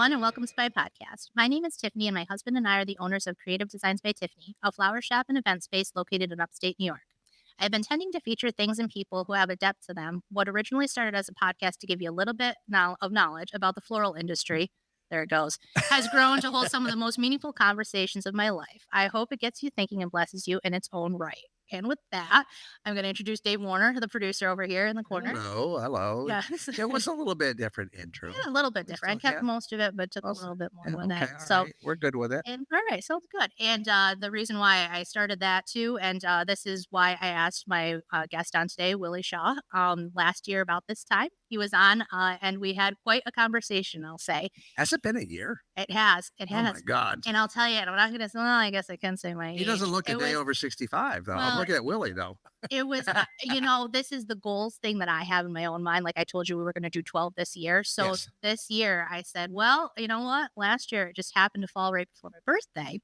everyone, and welcome to my podcast. My name is Tiffany, and my husband and I are the owners of Creative Designs by Tiffany, a flower shop and event space located in upstate New York. I've been tending to feature things and people who have a depth to them. What originally started as a podcast to give you a little bit of knowledge about the floral industry, there it goes, has grown to hold some of the most meaningful conversations of my life. I hope it gets you thinking and blesses you in its own right. And with that, I'm going to introduce Dave Warner, the producer over here in the corner. Hello. Yes. It was a little bit different intro. Yeah, a little bit different. I kept most of it, but took a little bit more than that. All right. We're good with it. And all right, so good. And the reason why I started that too, and this is why I asked my guest on today, Willie Shaw, last year about this time. He was on, and we had quite a conversation, I'll say. Has it been a year? It has. It has. Oh, my God. And I'll tell you, and I'm not going to say, well, I guess I can say my age. He doesn't look a day over 65, though. I'm looking at Willie, though. It was, this is the goals thing that I have in my own mind. Like I told you, we were going to do 12 this year. So This year I said, well, you know what? Last year it just happened to fall right before my birthday.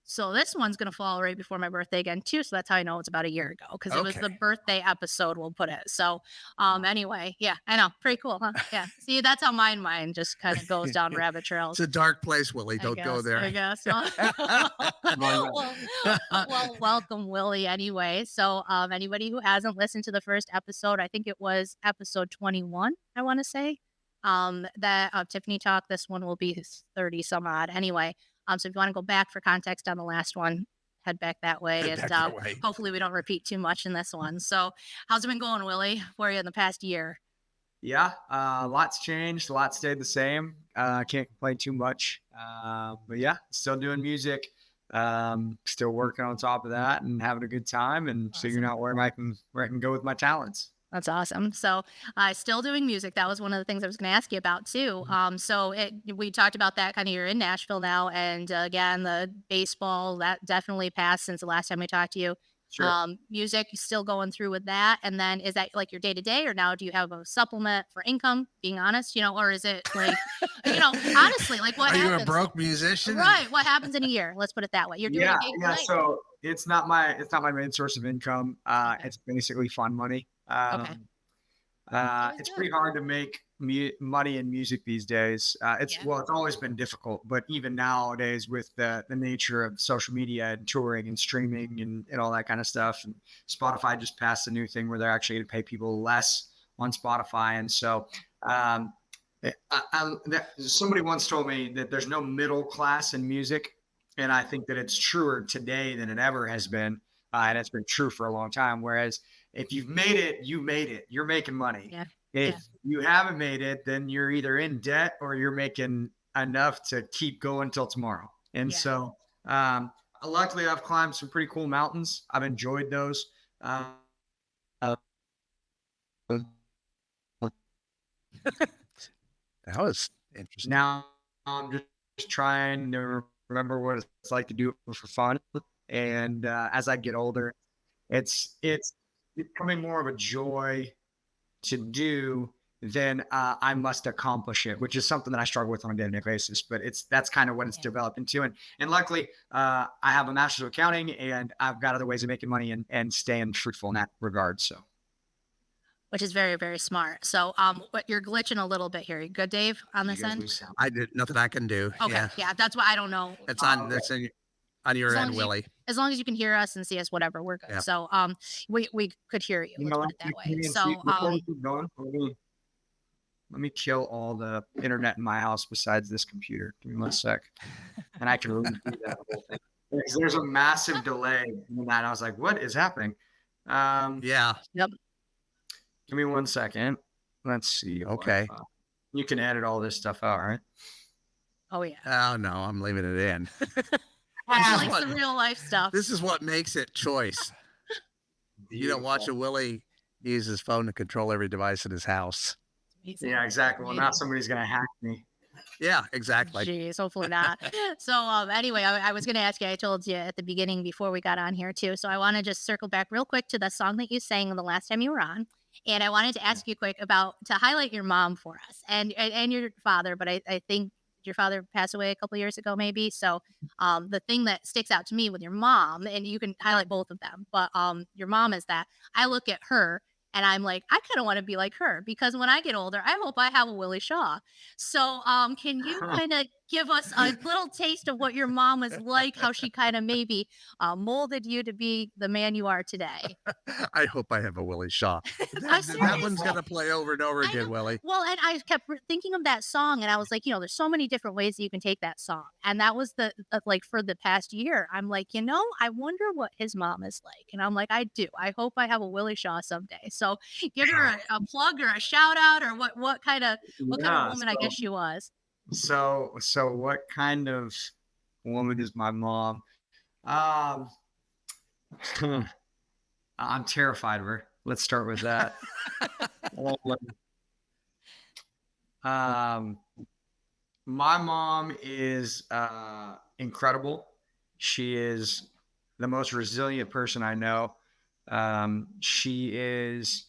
So this one's going to fall right before my birthday again, too. So that's how I know it's about a year ago, because it was the birthday episode, we'll put it. So anyway, yeah, I know. Pretty cool, huh? Yeah. See, that's how my mind just kind of goes down rabbit trails. It's a dark place, Willie. Don't go there. I guess. Well, welcome, Willie, anyway. So anybody who hasn't listened to the first episode, I think it was episode 21, I want to say, that Tiffany Talk, this one will be 30 some odd. Anyway. So if you want to go back for context on the last one, head back that way. And hopefully we don't repeat too much in this one. So how's it been going, Willie, for you in the past year? Yeah, lots changed, a lot stayed the same. Can't complain too much. But yeah, still doing music, still working on top of that and having a good time and figuring out where I can go with my talents. That's awesome. So still doing music. That was one of the things I was going to ask you about too. We talked about that kind of, you're in Nashville now. And again, the baseball, that definitely passed since the last time we talked to you. Sure. Music, still going through with that. And then is that like your day to day, or now do you have a supplement for income, being honest, or is it like, honestly, like what happens? Are you a broke musician? Right. What happens in a year? Let's put it that way. You're doing a gig tonight? So it's not my main source of income. It's basically fun money. It's pretty hard to make money in music these days. It's always been difficult, but even nowadays with the nature of social media and touring and streaming and all that kind of stuff, and Spotify just passed a new thing where they're actually going to pay people less on Spotify. And so somebody once told me that there's no middle class in music. And I think that it's truer today than it ever has been. And it's been true for a long time. Whereas if you've made it, you made it. You're making money. Yeah. If you haven't made it, then you're either in debt or you're making enough to keep going till tomorrow. And so luckily I've climbed some pretty cool mountains. I've enjoyed those. That was interesting. Now I'm just trying to remember what it's like to do it for fun. And as I get older, it's becoming more of a joy to do than I must accomplish it, which is something that I struggle with on a day-to-day basis. But that's kind of what it's developed into. And luckily, I have a master's of accounting, and I've got other ways of making money and staying fruitful in that regard. So, which is very, very smart. So, but you're glitching a little bit here. You good, Dave, on this end? I did nothing I can do. Okay, yeah, that's why I don't know. It's on. That's on your end, Willie. As long as you can hear us and see us, whatever, we're good. Yep. So, we could hear you. Let's put it that way. So, before we keep going, let me kill all the internet in my house besides this computer. Give me 1 sec, and I can really do that whole thing. There's a massive delay in that. I was like, "What is happening?" Yep. Give me 1 second. Let's see. Okay. You can edit all this stuff out, right? Oh yeah. Oh no, I'm leaving it in. Like the real life stuff. This is what makes it choice. You don't watch a Willie use his phone to control every device in his house. Yeah, exactly. Well, now somebody's going to hack me. Yeah, exactly. Jeez, hopefully not. So anyway, I was going to ask you, I told you at the beginning before we got on here too. So I want to just circle back real quick to the song that you sang the last time you were on. And I wanted to ask you quick to highlight your mom for us and your father. But I think your father passed away a couple years ago, maybe. So the thing that sticks out to me with your mom, and you can highlight both of them, but your mom is that I look at her and I'm like, I kind of want to be like her, because when I get older, I hope I have a Willie Shaw. So can you kind of give us a little taste of what your mom was like, how she kind of maybe molded you to be the man you are today. I hope I have a Willie Shaw. I That one's seriously, gonna play over and over I know. again, Willie. Well, and I kept thinking of that song, and I was like, there's so many different ways that you can take that song. And that was like for the past year, I'm like, I wonder what his mom is like. And I'm like, I do. I hope I have a Willie Shaw someday. So give her a plug or a shout out, or what kind of Yeah. woman I guess she was. So what kind of woman is my mom? Um, I'm terrified of her. Let's start with that. Um, my mom is incredible. She is the most resilient person I know. She is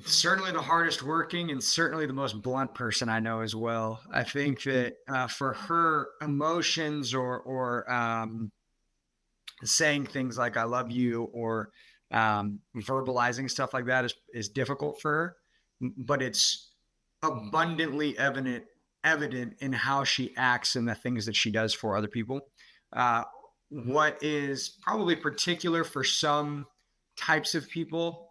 certainly the hardest working and certainly the most blunt person I know as well. I think that for her, emotions or saying things like "I love you" or verbalizing stuff like that is difficult for her, but it's abundantly evident in how she acts and the things that she does for other people. Uh, what is probably particular for some types of people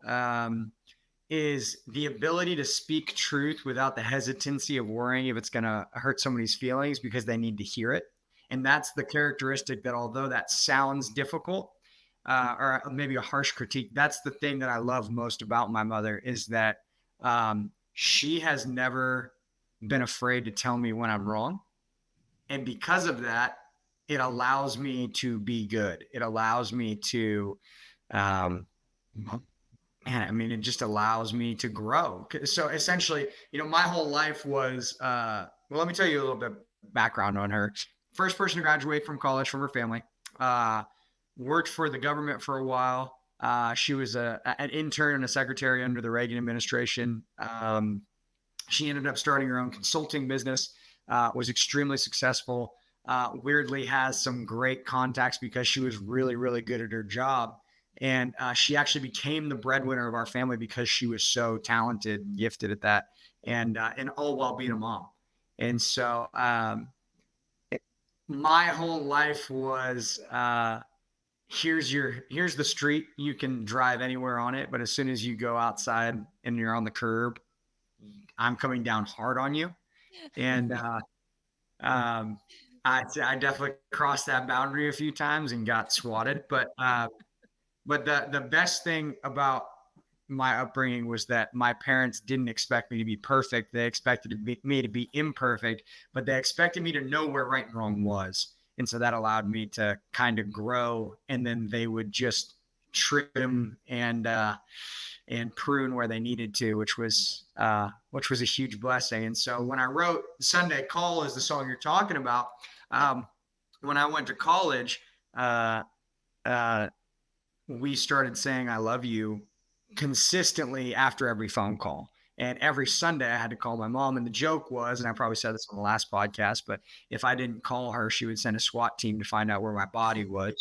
is the ability to speak truth without the hesitancy of worrying if it's going to hurt somebody's feelings because they need to hear it. And that's the characteristic that, although that sounds difficult or maybe a harsh critique, that's the thing that I love most about my mother is that she has never been afraid to tell me when I'm wrong. And because of that, it allows me to be good. It allows me to, it just allows me to grow. So essentially, my whole life was, let me tell you a little bit background on her. First person to graduate from college from her family, worked for the government for a while. She was an intern and a secretary under the Reagan administration. She ended up starting her own consulting business, was extremely successful, weirdly has some great contacts because she was really, really good at her job. And she actually became the breadwinner of our family because she was so talented and gifted at that, and all while being a mom. And so my whole life was here's the street. You can drive anywhere on it, but as soon as you go outside and you're on the curb, I'm coming down hard on you. And I definitely crossed that boundary a few times and got swatted. But the best thing about my upbringing was that my parents didn't expect me to be perfect. They expected me to be imperfect, but they expected me to know where right and wrong was. And so that allowed me to kind of grow, and then they would just trim and prune where they needed to, which was a huge blessing. And so when I wrote Sunday Call is the song you're talking about, when I went to college, we started saying "I love you" consistently after every phone call. And every Sunday I had to call my mom. And the joke was, and I probably said this on the last podcast, but if I didn't call her, she would send a SWAT team to find out where my body was,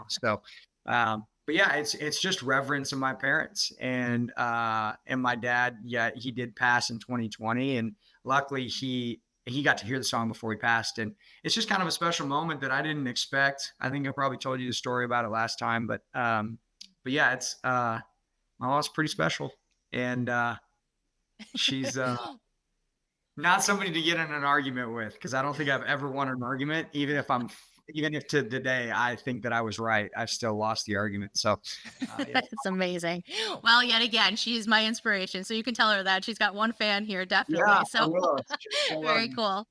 so, but yeah, it's just reverence of my parents and my dad. Yeah, he did pass in 2020, and luckily he got to hear the song before he passed. And it's just kind of a special moment that I didn't expect. I think I probably told you the story about it last time, but yeah, it's my mom's pretty special, and she's not somebody to get in an argument with, because I don't think I've ever won an argument, even if to the day I think that I was right, I've still lost the argument. So yeah. That's amazing. Well, yet again, she's my inspiration. So you can tell her that she's got one fan here, definitely. Yeah, So very cool.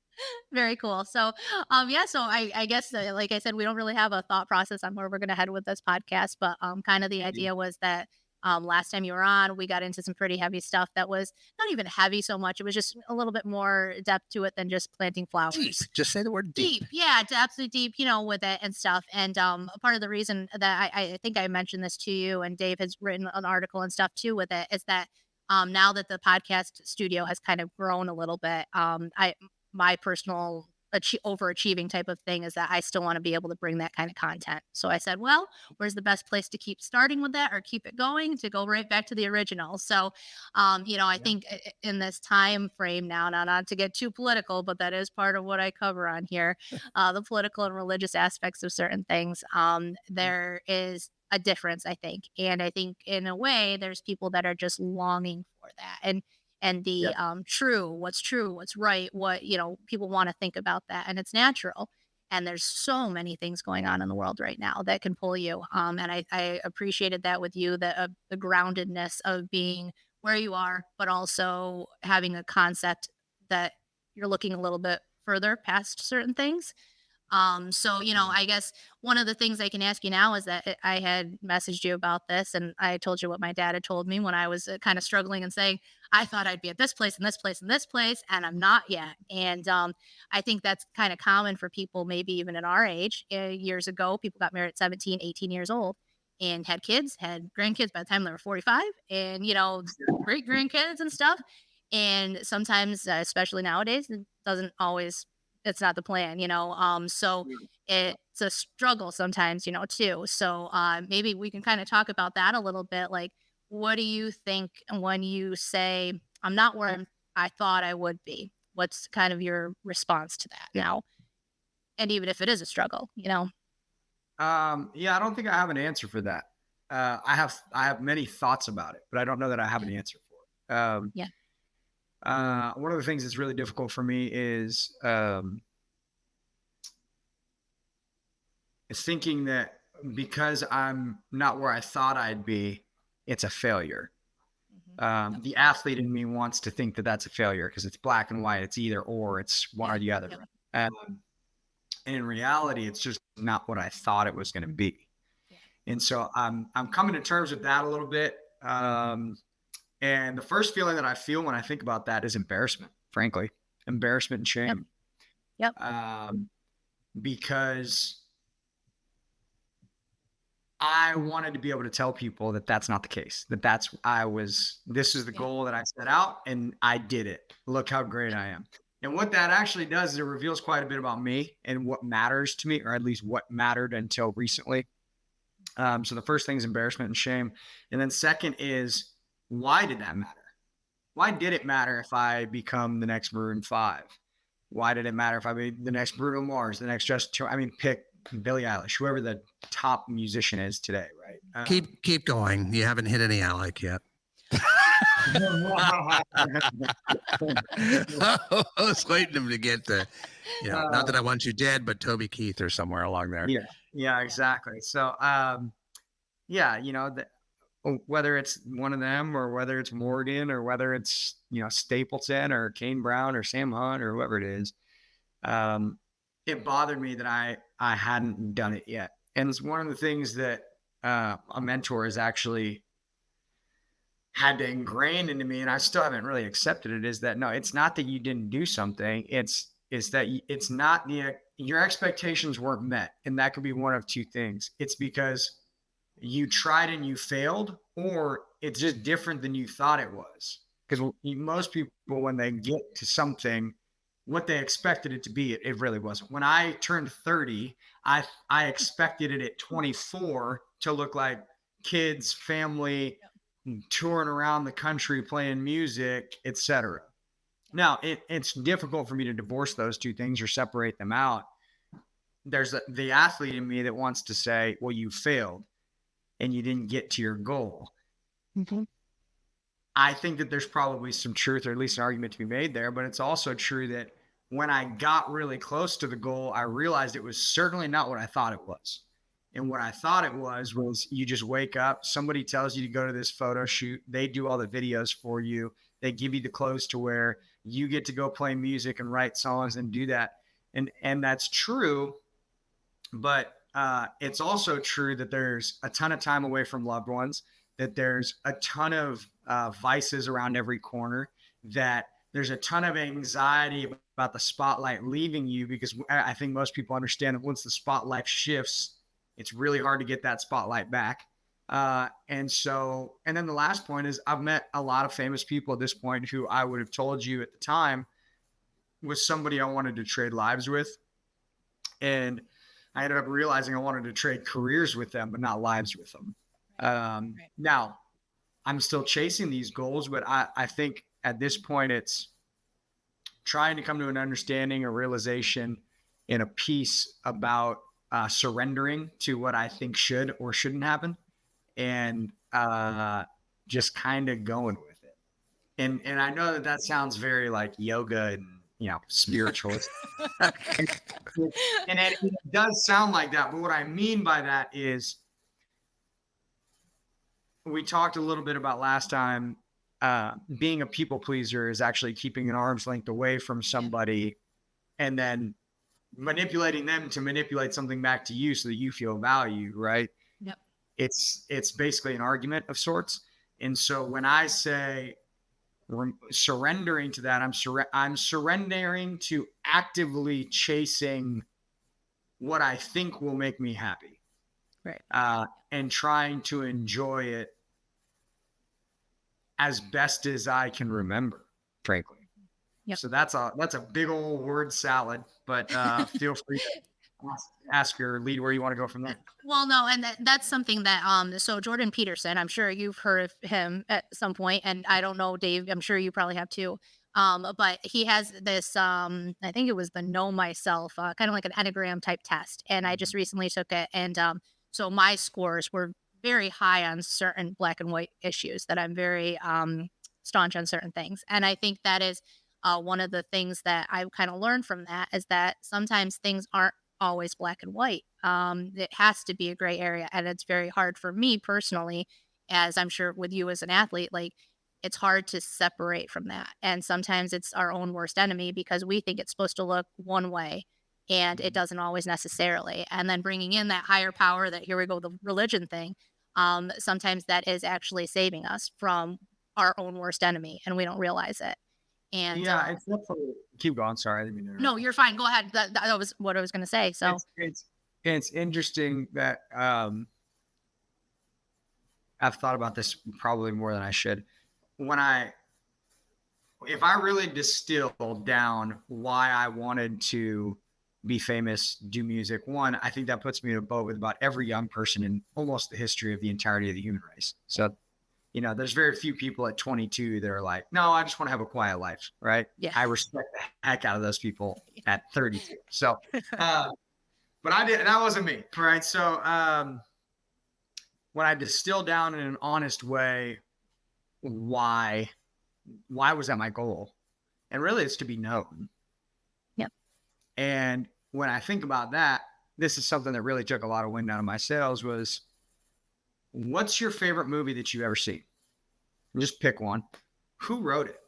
Very cool. So, so I guess, like I said, we don't really have a thought process on where we're going to head with this podcast, but kind of the idea was that last time you were on, we got into some pretty heavy stuff that was not even heavy so much. It was just a little bit more depth to it than just planting flowers. Deep. Just say the word deep. Yeah, absolutely deep, with it and stuff. And part of the reason that I think I mentioned this to you, and Dave has written an article and stuff too with it, is that now that the podcast studio has kind of grown a little bit, my personal overachieving type of thing, is that I still want to be able to bring that kind of content. So I said, well, where's the best place to keep starting with that or keep it going, to go right back to the original? So, I Yeah. think in this time frame now, not to get too political, but that is part of what I cover on here, the political and religious aspects of certain things. There is a difference, I think. And I think in a way, there's people that are just longing for that. And Yeah. the true, what's right, what, people want to think about that. And it's natural. And there's so many things going on in the world right now that can pull you. And I appreciated that with you, the groundedness of being where you are, but also having a concept that you're looking a little bit further past certain things. So, Yeah. I guess one of the things I can ask you now is that I had messaged you about this, and I told you what my dad had told me when I was kind of struggling and saying, I thought I'd be at this place and this place and this place, and I'm not yet. And I think that's kind of common for people, maybe even at our age. Years ago, people got married at 17, 18 years old and had kids, had grandkids by the time they were 45, and, great grandkids and stuff. And sometimes, especially nowadays, it doesn't always it's not the plan, so it's a struggle sometimes, too. So maybe we can kind of talk about that a little bit. Like, what do you think when you say, I'm not where I thought I would be? What's kind of your response to that now? And even if it is a struggle. Yeah, I don't think I have an answer for that. I have many thoughts about it, but I don't know that I have an answer for it. Yeah. One of the things that's really difficult for me is thinking that because I'm not where I thought I'd be, it's a failure. The athlete in me wants to think that that's a failure because it's black and white. It's either or. It's one Yeah. or the other. Yeah. And in reality, it's just not what I thought it was going to be. Yeah. And so I'm coming to terms with that a little bit. And the first feeling that I feel when I think about that is embarrassment, frankly, embarrassment and shame. Yep. Because I wanted to be able to tell people that that's not the case, this is the goal that I set out and I did it. Look how great I am. And what that actually does is it reveals quite a bit about me and what matters to me, or at least what mattered until recently. So the first thing is embarrassment and shame. And then second is, why did that matter? Why did it matter if I become the next Maroon 5? Why did it matter if I be the next Bruno Mars, the next pick Billie Eilish, whoever the top musician is today, right? Keep going. You haven't hit any Alec yet. I was waiting him to get to, not that I want you dead, but Toby Keith or somewhere along there. Yeah, exactly. So, whether it's one of them or whether it's Morgan or whether it's, Stapleton or Kane Brown or Sam Hunt or whoever it is, it bothered me that I hadn't done it yet. And it's one of the things that a mentor has actually had to ingrain into me, and I still haven't really accepted it, is that no, it's not that you didn't do something. It's that it's not your expectations weren't met. And that could be one of two things. It's because you tried and you failed, or it's just different than you thought it was. Because most people, when they get to something, what they expected it to be, it really wasn't. When I turned 30, I expected it at 24 to look like kids, family, touring around the country, playing music, etc. Now, it's difficult for me to divorce those two things or separate them out. There's the athlete in me that wants to say, well, you failed and you didn't get to your goal. Mm-hmm. I think that there's probably some truth, or at least an argument to be made there, but it's also true that when I got really close to the goal, I realized it was certainly not what I thought it was. And what I thought it was you just wake up, somebody tells you to go to this photo shoot, they do all the videos for you, they give you the clothes to wear, you get to go play music and write songs and do that. And that's true, but it's also true that there's a ton of time away from loved ones, that there's a ton of vices around every corner, that there's a ton of anxiety about the spotlight leaving you, because I think most people understand that once the spotlight shifts, it's really hard to get that spotlight back. And then the last point is I've met a lot of famous people at this point who I would have told you at the time, was somebody I wanted to trade lives with. And I ended up realizing I wanted to trade careers with them, but not lives with them. Now, I'm still chasing these goals, but I think at this point it's trying to come to an understanding, a realization, and a peace about surrendering to what I think should or shouldn't happen, and just kind of going with it. And I know that sounds very like yoga and spiritualist, and it does sound like that. But what I mean by that is, we talked a little bit about last time, being a people pleaser is actually keeping an arm's length away from somebody and then manipulating them to manipulate something back to you so that you feel value, right? Yep. It's basically an argument of sorts. And so when I say surrendering to that, I'm surrendering to actively chasing what I think will make me happy. Right. And trying to enjoy it as best as I can remember, frankly. Yep. So that's a big old word salad, but feel free to ask your lead where you want to go from there. Well, no, and that's something that so Jordan Peterson, I'm sure you've heard of him at some point, and I don't know, Dave, I'm sure you probably have too. But he has this I think it was the Know Myself, kind of like an Enneagram type test, and I just recently took it, and so my scores were very high on certain black and white issues, that I'm very staunch on certain things. And I think that is one of the things that I've kind of learned from that, is that sometimes things aren't always black and white. It has to be a gray area. And it's very hard for me personally, as I'm sure with you as an athlete, like it's hard to separate from that. And sometimes it's our own worst enemy because we think it's supposed to look one way, and it doesn't always necessarily. And then bringing in that higher power, that here we go, the religion thing. Sometimes that is actually saving us from our own worst enemy, and we don't realize it. And yeah, it's definitely. Keep going. Sorry, I didn't mean to interrupt. No, you're fine. Go ahead. That was what I was going to say. So it's interesting that I've thought about this probably more than I should. If I really distill down why I wanted to be famous, do music, one, I think that puts me in a boat with about every young person in almost the history of the entirety of the human race. So, there's very few people at 22 that are like, no, I just want to have a quiet life, right? Yeah. I respect the heck out of those people at 32. So, but that wasn't me, right? So, when I distill down in an honest way, why was that my goal? And really, it's to be known. Yep. And when I think about that, this is something that really took a lot of wind out of my sails. Was, what's your favorite movie that you've ever seen? Just pick one. Who wrote it?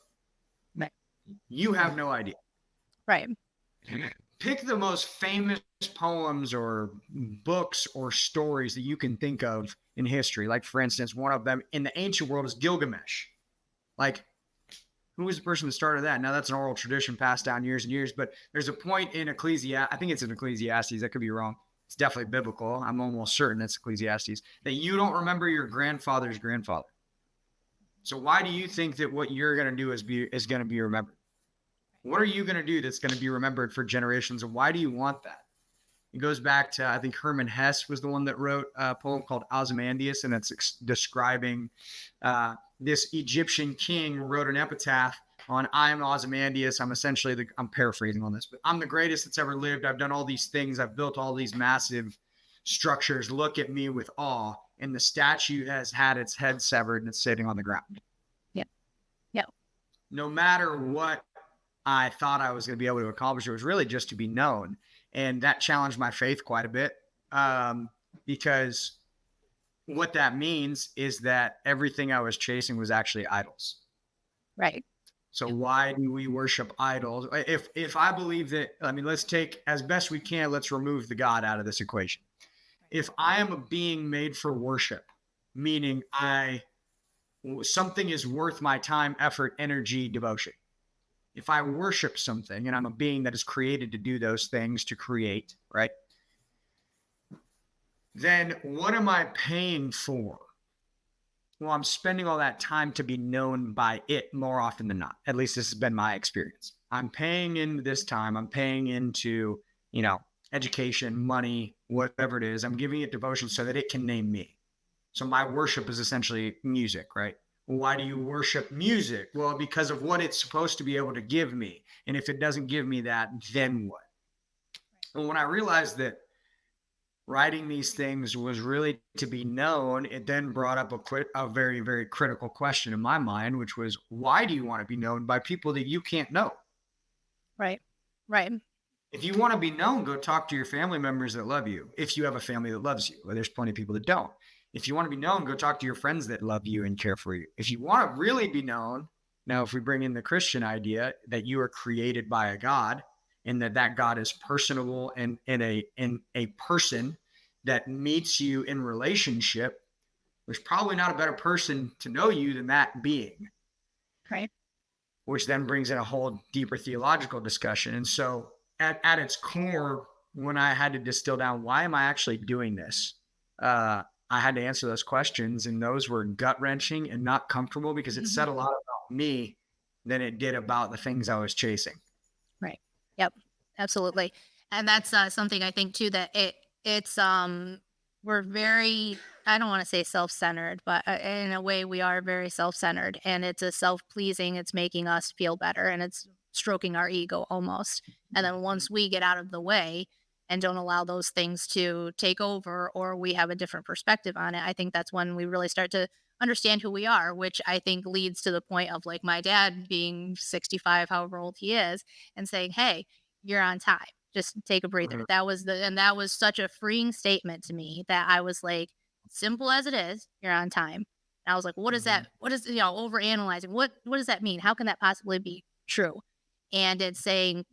Right. You have no idea. Right. Pick the most famous poems or books or stories that you can think of in history. Like, for instance, one of them in the ancient world is Gilgamesh. Like, who was the person that started that? Now, that's an oral tradition passed down years and years, but there's a point in I think it's in Ecclesiastes, I could be wrong. It's definitely biblical. I'm almost certain it's Ecclesiastes, that you don't remember your grandfather's grandfather. So why do you think that what you're going to do is going to be remembered? What are you going to do that's going to be remembered for generations? And why do you want that? It goes back to, I think Hermann Hesse was the one that wrote a poem called Ozymandias, and it's describing this Egyptian king wrote an epitaph on, I am Ozymandias. I'm essentially I'm paraphrasing on this, but I'm the greatest that's ever lived. I've done all these things. I've built all these massive structures. Look at me with awe. And the statue has had its head severed and it's sitting on the ground. Yeah. Yeah. No matter what I thought I was going to be able to accomplish, it was really just to be known. And that challenged my faith quite a bit, because what that means is that everything I was chasing was actually idols. Right. So why do we worship idols? If I believe that, let's take, as best we can, let's remove the God out of this equation. If I am a being made for worship, meaning something is worth my time, effort, energy, devotion. If I worship something and I'm a being that is created to do those things, to create, right? Then what am I paying for? Well, I'm spending all that time to be known by it more often than not. At least this has been my experience. I'm paying into this time. I'm paying into, you know, education, money, whatever it is. I'm giving it devotion so that it can name me. So my worship is essentially music, right? Why do you worship music? Well, because of what it's supposed to be able to give me. And if it doesn't give me that, then what? Well, when I realized that writing these things was really to be known, it then brought up a very, very critical question in my mind, which was, why do you want to be known by people that you can't know? Right. Right. If you want to be known, go talk to your family members that love you. If you have a family that loves you, well, there's plenty of people that don't. If you want to be known, go talk to your friends that love you and care for you. If you want to really be known, now, if we bring in the Christian idea that you are created by a God and that God is personable and a person that meets you in relationship, there's probably not a better person to know you than that being. Right. Which then brings in a whole deeper theological discussion. And so at its core, when I had to distill down, why am I actually doing this? I had to answer those questions, and those were gut wrenching and not comfortable because it said a lot about me than it did about the things I was chasing. Right. Yep. Absolutely. And that's something I think too, that it's we're very, I don't want to say self-centered, but in a way we are very self-centered, and it's a self-pleasing. It's making us feel better, and it's stroking our ego almost. And then once we get out of the way and don't allow those things to take over, or we have a different perspective on it, I think that's when we really start to understand who we are, which I think leads to the point of like my dad being 65, however old he is, and saying, "Hey, you're on time. Just take a breather." Mhm. That was such a freeing statement to me that I was like, simple as it is, you're on time. And I was like, what is that? What is, over analyzing? What does that mean? How can that possibly be true? And it's saying,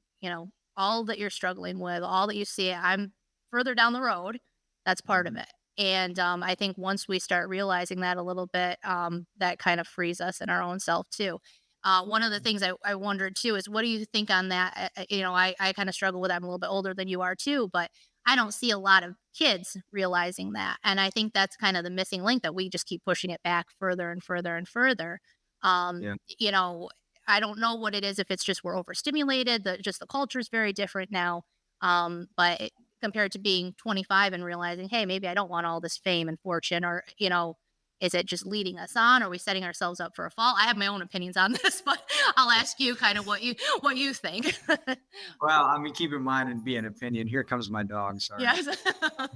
all that you're struggling with, all that you see, I'm further down the road. That's part of it. And I think once we start realizing that a little bit, that kind of frees us in our own self too. One of the things I wondered too is, what do you think on that? I kind of struggle with that. I'm a little bit older than you are too, but I don't see a lot of kids realizing that. And I think that's kind of the missing link, that we just keep pushing it back further and further and further. Um, Yeah. you know, I don't know what it is, if it's just we're overstimulated, just the culture is very different now. Compared to being 25 and realizing, hey, maybe I don't want all this fame and fortune, or, is it just leading us on? Are we setting ourselves up for a fall? I have my own opinions on this, but I'll ask you kind of what you think. Well, I mean, keep in mind, and be an opinion. Here comes my dog. Sorry. Yes,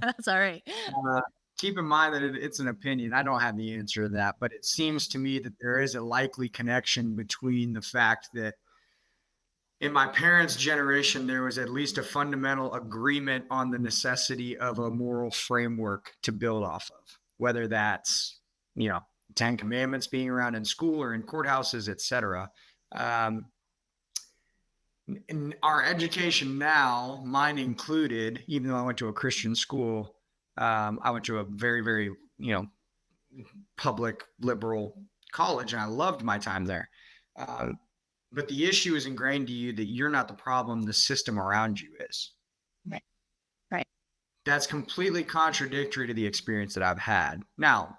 that's all right. Uh, Keep in mind that it's an opinion. I don't have the answer to that, but it seems to me that there is a likely connection between the fact that in my parents' generation, there was at least a fundamental agreement on the necessity of a moral framework to build off of, whether that's, 10 Commandments being around in school or in courthouses, etc. In our education now, mine included, even though I went to a Christian school, I went to a very, very, public liberal college, and I loved my time there. But the issue is ingrained to you that you're not the problem, the system around you is. Right. Right. That's completely contradictory to the experience that I've had. Now,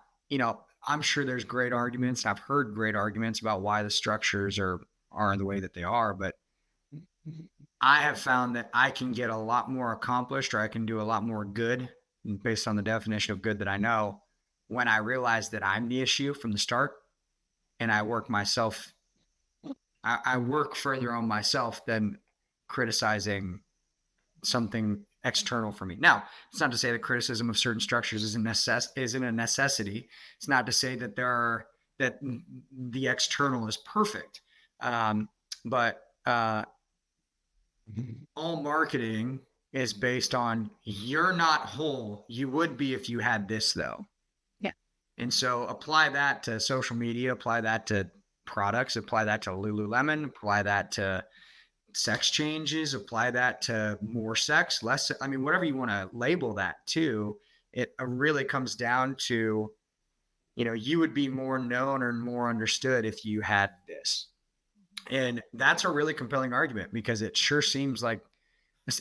I'm sure there's great arguments. I've heard great arguments about why the structures are the way that they are, but I have found that I can get a lot more accomplished, or I can do a lot more good based on the definition of good that I know, when I realize that I'm the issue from the start, and I work myself. I work further on myself than criticizing something external for me. Now, it's not to say that criticism of certain structures isn't a necessity. It's not to say that that the external is perfect. But all marketing is based on, you're not whole. You would be if you had this, though. Yeah. And so apply that to social media, apply that to products, apply that to Lululemon, apply that to sex changes, apply that to more sex, less, whatever you want to label that to. It really comes down to, you would be more known or more understood if you had this. And that's a really compelling argument, because it sure seems like,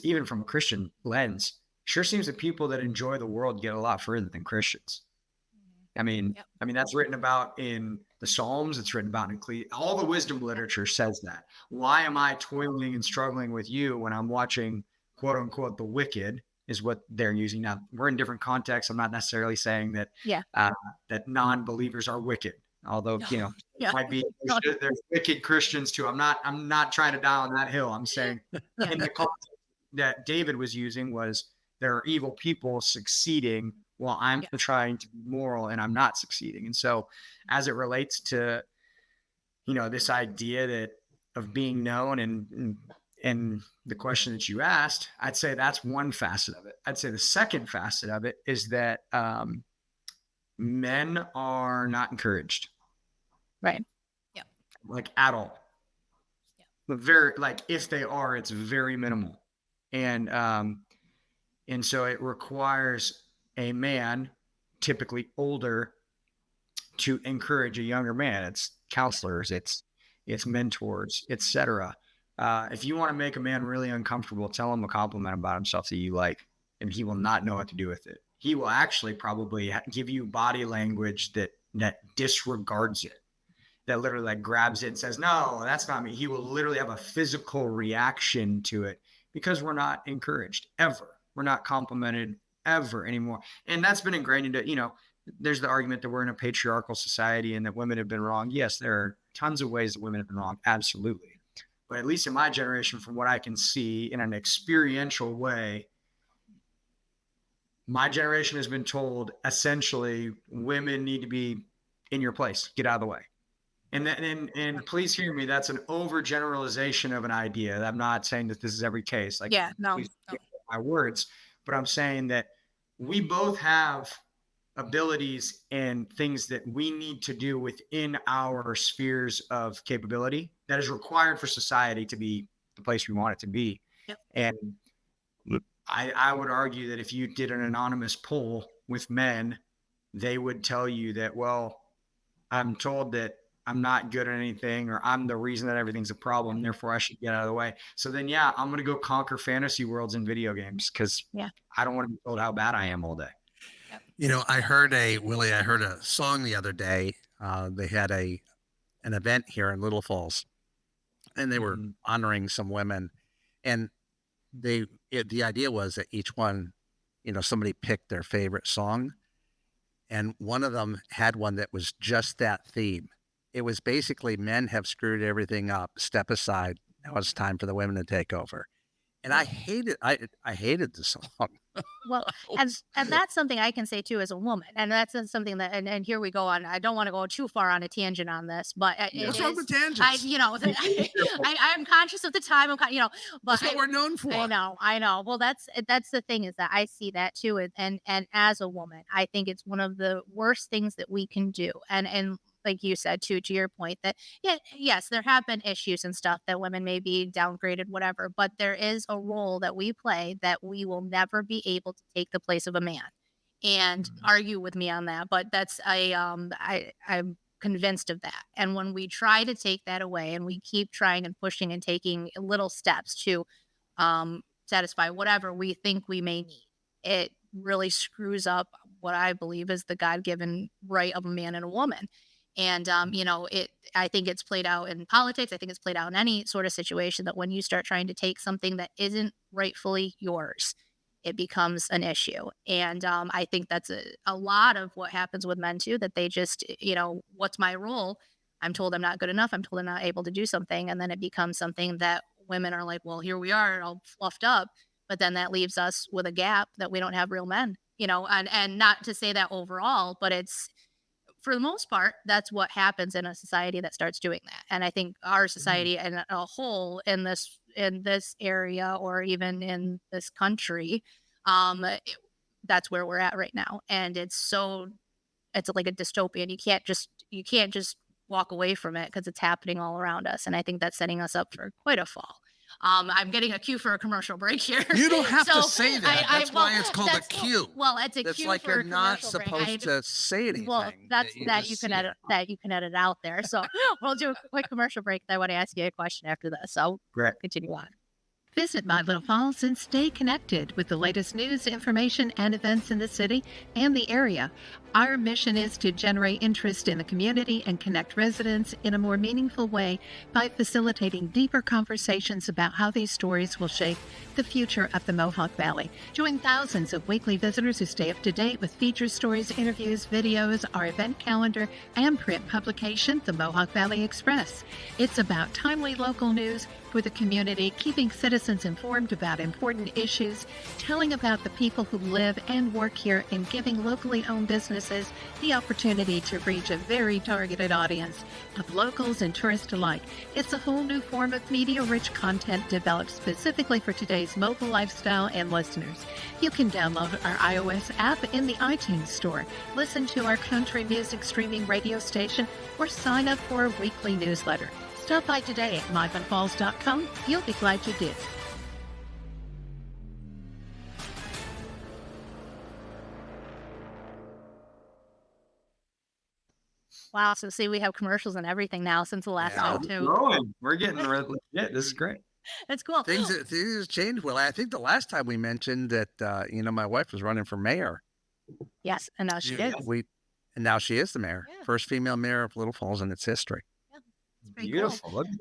even from a Christian lens, sure seems that people that enjoy the world get a lot further than Christians. Yep. I mean, that's written about in the Psalms. It's written about in all the wisdom literature says that. Why am I toiling and struggling with you when I'm watching quote unquote the wicked is what they're using. Now we're in different contexts. I'm not necessarily saying that, Yeah. that non-believers are wicked, although, you know, Yeah. might be, No. there's wicked Christians too. I'm not trying to die on that hill. I'm saying Yeah. in the context that David was using was there are evil people succeeding while I'm Yeah. trying to be moral and I'm not succeeding. And so as it relates to, you know, this idea that of being known and the question that you asked, I'd say that's one facet of it. I'd say the second facet of it is that men are not encouraged. Right. Yeah. Like at all. Yeah. But very, like if they are, it's very minimal. And so it requires a man, typically older, to encourage a younger man. It's counselors, it's mentors, etc. If you want to make a man really uncomfortable, tell him a compliment about himself that you like, and he will not know what to do with it. He will actually probably give you body language that disregards it, that literally like grabs it and says, "No, that's not me." He will literally have a physical reaction to it because we're not encouraged ever. We're not complimented ever anymore, and that's been ingrained into, you know. There's the argument that we're in a patriarchal society and that women have been wrong. Yes, there are tons of ways that women have been wrong. Absolutely. But at least in my generation, from what I can see in an experiential way, my generation has been told essentially women need to be in your place, get out of the way. And please hear me, that's an overgeneralization of an idea. I'm not saying that this is every case. Like, Yeah. No. please No. my words, but I'm saying that we both have abilities and things that we need to do within our spheres of capability that is required for society to be the place we want it to be. Yep. And I would argue that if you did an anonymous poll with men, they would tell you that, well, I'm told that I'm not good at anything, or I'm the reason that everything's a problem, therefore I should get out of the way. So then, yeah, I'm going to go conquer fantasy worlds in video games because I don't want to be told how bad I am all day. You know, I heard a song the other day. They had an event here in Little Falls, and they were honoring some women, and the idea was that each one, you know, somebody picked their favorite song, and one of them had one that was just that theme. It was basically men have screwed everything up. Step aside. Now it's time for the women to take over. And I hated the song. Well, and that's something I can say too as a woman, and that's something that, and here we go on. I don't want to go too far on a tangent on this, but What's wrong with tangents? I'm conscious of the time. But that's what we're known for. I know. Well, that's the thing, is that I see that too, and as a woman, I think it's one of the worst things that we can do, and like you said too, to your point, that yes, there have been issues and stuff that women may be downgraded, whatever, but there is a role that we play that we will never be able to take the place of a man. And argue with me on that, but that's I'm convinced of that. And when we try to take that away, and we keep trying and pushing and taking little steps to satisfy whatever we think we may need, it really screws up what I believe is the God-given right of a man and a woman. And, I think it's played out in politics. I think it's played out in any sort of situation, that when you start trying to take something that isn't rightfully yours, it becomes an issue. And I think that's a lot of what happens with men too, that they just, what's my role? I'm told I'm not good enough. I'm told I'm not able to do something. And then it becomes something that women are like, well, here we are, all fluffed up. But then that leaves us with a gap that we don't have real men, and not to say that overall, but it's, for the most part, that's what happens in a society that starts doing that. And I think our society and a whole in this area, or even in this country, that's where we're at right now. And it's like a dystopian. You can't just walk away from it, because it's happening all around us. And I think that's setting us up for quite a fall. I'm getting a cue for a commercial break here. You don't have to say that. That's why it's called a cue. Well, it's a It's cue like for you're a not commercial break. supposed to say anything. Well, that you can edit out there. So we'll do a quick commercial break. I want to ask you a question after this. So continue on. Visit My Little Falls and stay connected with the latest news, information, and events in the city and the area. Our mission is to generate interest in the community and connect residents in a more meaningful way by facilitating deeper conversations about how these stories will shape the future of the Mohawk Valley. Join thousands of weekly visitors who stay up to date with feature stories, interviews, videos, our event calendar, and print publication, the Mohawk Valley Express. It's about timely local news for the community, keeping citizens informed about important issues, telling about the people who live and work here, and giving locally owned businesses the opportunity to reach a very targeted audience of locals and tourists alike. It's a whole new form of media-rich content developed specifically for today's mobile lifestyle and listeners. You can download our iOS app in the iTunes Store, listen to our country music streaming radio station, or sign up for a weekly newsletter. Stop by today at myvanfalls.com. You'll be glad you did. Wow. So see, we have commercials and everything now since the last Yeah. time too. Growing. We're getting really legit. This is great. That's cool. Things have changed, Will. I think the last time we mentioned that, my wife was running for mayor. Yes, and now she is. And now she is the mayor, Yeah. first female mayor of Little Falls in its history. It's pretty Beautiful. cool. Look at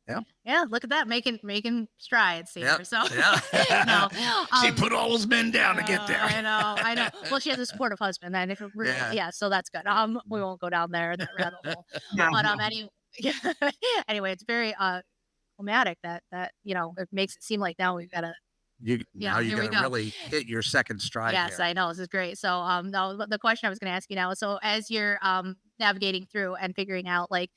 that. Yeah, look at that, making strides here. Yep, So yeah. no, She put all those men down to get there. I know. Well, she has a supportive husband, and if it really, Yeah. so that's good. We won't go down there that rabbit hole. Yeah. But anyway, it's very dramatic that it makes it seem like now we've got to. Now you here we got to go. really hit your second stride. Yes, here. I know this is great. So no, the question I was going to ask you now. So as you're navigating through and figuring out like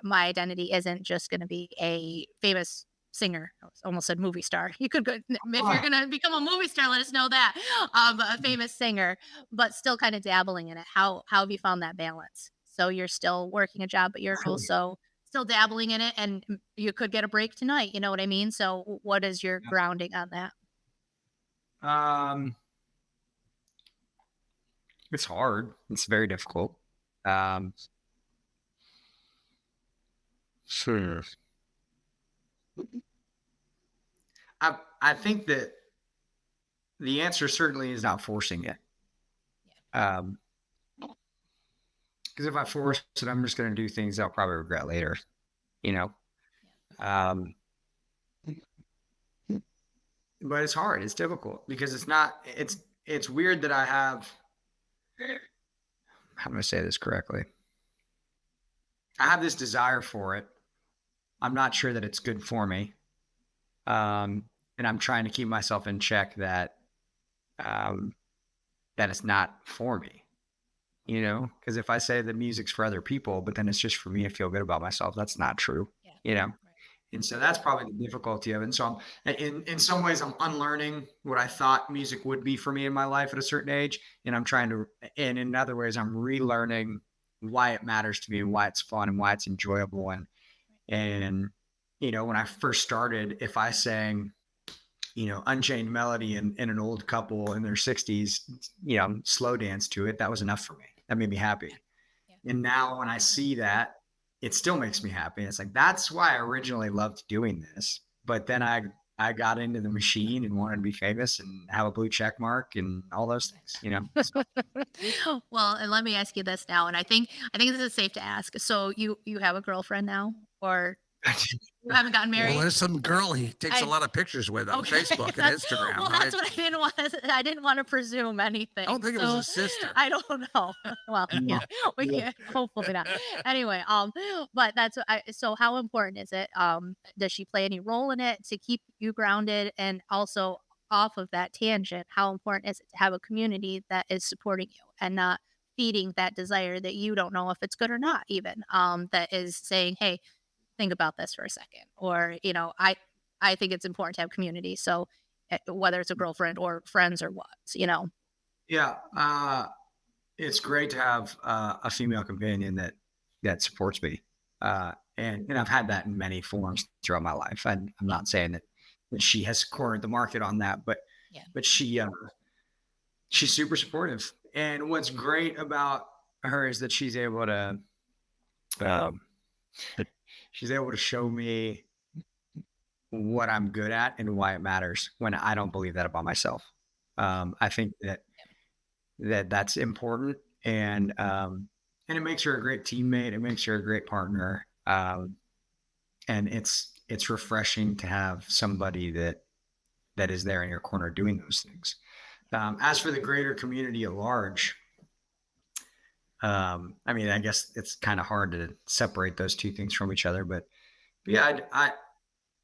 my identity isn't just going to be a famous singer. I almost said movie star. You could go if you're going to become a movie star. Let us know that a famous singer, but still kind of dabbling in it. How have you found that balance? So you're still working a job, but you're also still dabbling in it, and you could get a break tonight. You know what I mean? So what is your grounding on that? It's hard. It's very difficult. Sure. I think that the answer certainly is not forcing it. Because if I force it, I'm just going to do things I'll probably regret later. But it's hard. It's difficult because it's not. It's weird that I have. How do I say this correctly? I have this desire for it. I'm not sure that it's good for me. And I'm trying to keep myself in check that it's not for me, because if I say the music's for other people, but then it's just for me, I feel good about myself. That's not true, Right. And so that's probably the difficulty of it. And so in some ways I'm unlearning what I thought music would be for me in my life at a certain age. And and in other ways, I'm relearning why it matters to me and why it's fun and why it's enjoyable. And when I first started, if I sang, Unchained Melody and an old couple in their 60s, slow dance to it, that was enough for me. That made me happy. Yeah. And now when I see that, it still makes me happy. It's like, that's why I originally loved doing this. But then I got into the machine and wanted to be famous and have a blue check mark and all those things, So. Well, and let me ask you this now, and I think this is safe to ask. So you have a girlfriend now, or you haven't gotten married? Well, there's some girl he takes a lot of pictures with on Facebook and Instagram. Well, that's what I didn't want to presume anything. I don't think it was his sister. I don't know. Well, yeah, we can't. Hopefully not. Anyway, but that's so. How important is it? Does she play any role in it to keep you grounded? And also, off of that tangent, how important is it to have a community that is supporting you and not feeding that desire that you don't know if it's good or not, even that is saying, hey, think about this for a second, or I think it's important to have community, so whether it's a girlfriend or friends or what. Yeah, it's great to have a female companion that supports me, and I've had that in many forms throughout my life. I'm not saying that she has cornered the market on that, but she's super supportive. And what's great about her is that she's able to show me what I'm good at and why it matters when I don't believe that about myself. I think that's important. And it makes her a great teammate. It makes her a great partner. And it's refreshing to have somebody that is there in your corner doing those things. As for the greater community at large, I mean, I guess it's kind of hard to separate those two things from each other, but yeah,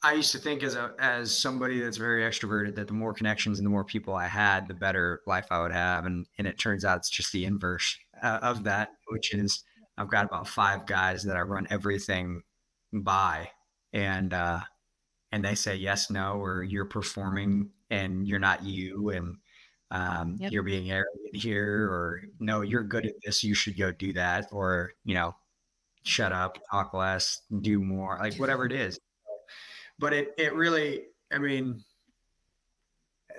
I used to think as somebody that's very extroverted that the more connections and the more people I had, the better life I would have, and it turns out it's just the inverse of that, which is I've got about 5 guys that I run everything by, and they say yes, no, or you're performing and you're not you, and Yep. you're being arrogant here, or no, you're good at this, you should go do that, or shut up, talk less, do more, like whatever it is. But it really, I mean,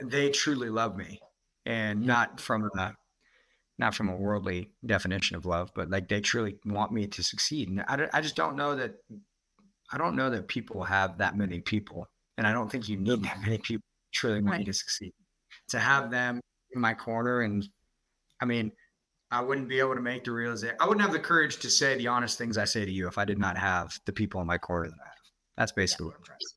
they truly love me, and not from a worldly definition of love, but like they truly want me to succeed. And I just don't know that people have that many people, and I don't think you need that many people to truly want you to succeed. To have them in my corner, and I mean, I wouldn't be able to make the realization. I wouldn't have the courage to say the honest things I say to you if I did not have the people in my corner that I have. That's basically what I'm trying to say.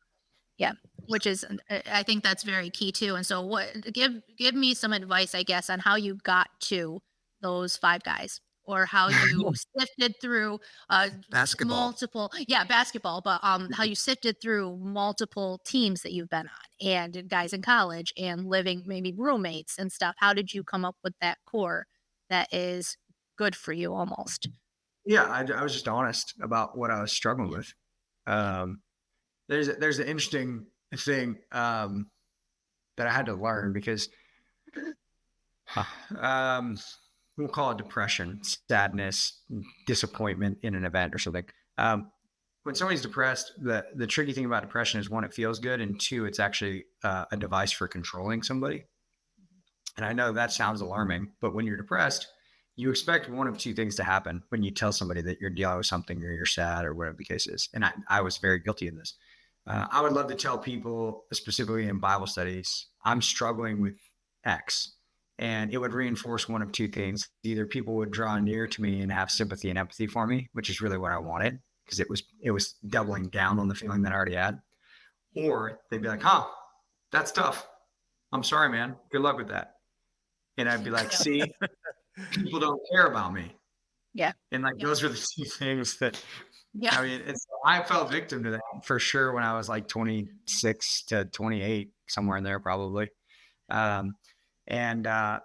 Yeah, which is, I think that's very key too. And so, give me some advice, I guess, on how you got to those 5 guys, or how you sifted through Basketball. basketball, but how you sifted through multiple teams that you've been on, and guys in college, and living maybe roommates and stuff. How did you come up with that core that is good for you almost? Yeah, I was just honest about what I was struggling with. There's an interesting thing that I had to learn, because we'll call it depression, sadness, disappointment in an event or something. When somebody's depressed, the tricky thing about depression is, 1, it feels good, and 2, it's actually a device for controlling somebody. And I know that sounds alarming, but when you're depressed, you expect one of 2 things to happen when you tell somebody that you're dealing with something, or you're sad, or whatever the case is. And I was very guilty of this. I would love to tell people, specifically in Bible studies, I'm struggling with X. And it would reinforce one of 2 things. Either people would draw near to me and have sympathy and empathy for me, which is really what I wanted, because it was doubling down on the feeling that I already had. Or they'd be like, that's tough. I'm sorry, man. Good luck with that. And I'd be like, see, people don't care about me. Yeah. And like, those are the 2 things that, Yeah. I mean, I fell victim to that for sure when I was like 26 to 28, somewhere in there probably. And I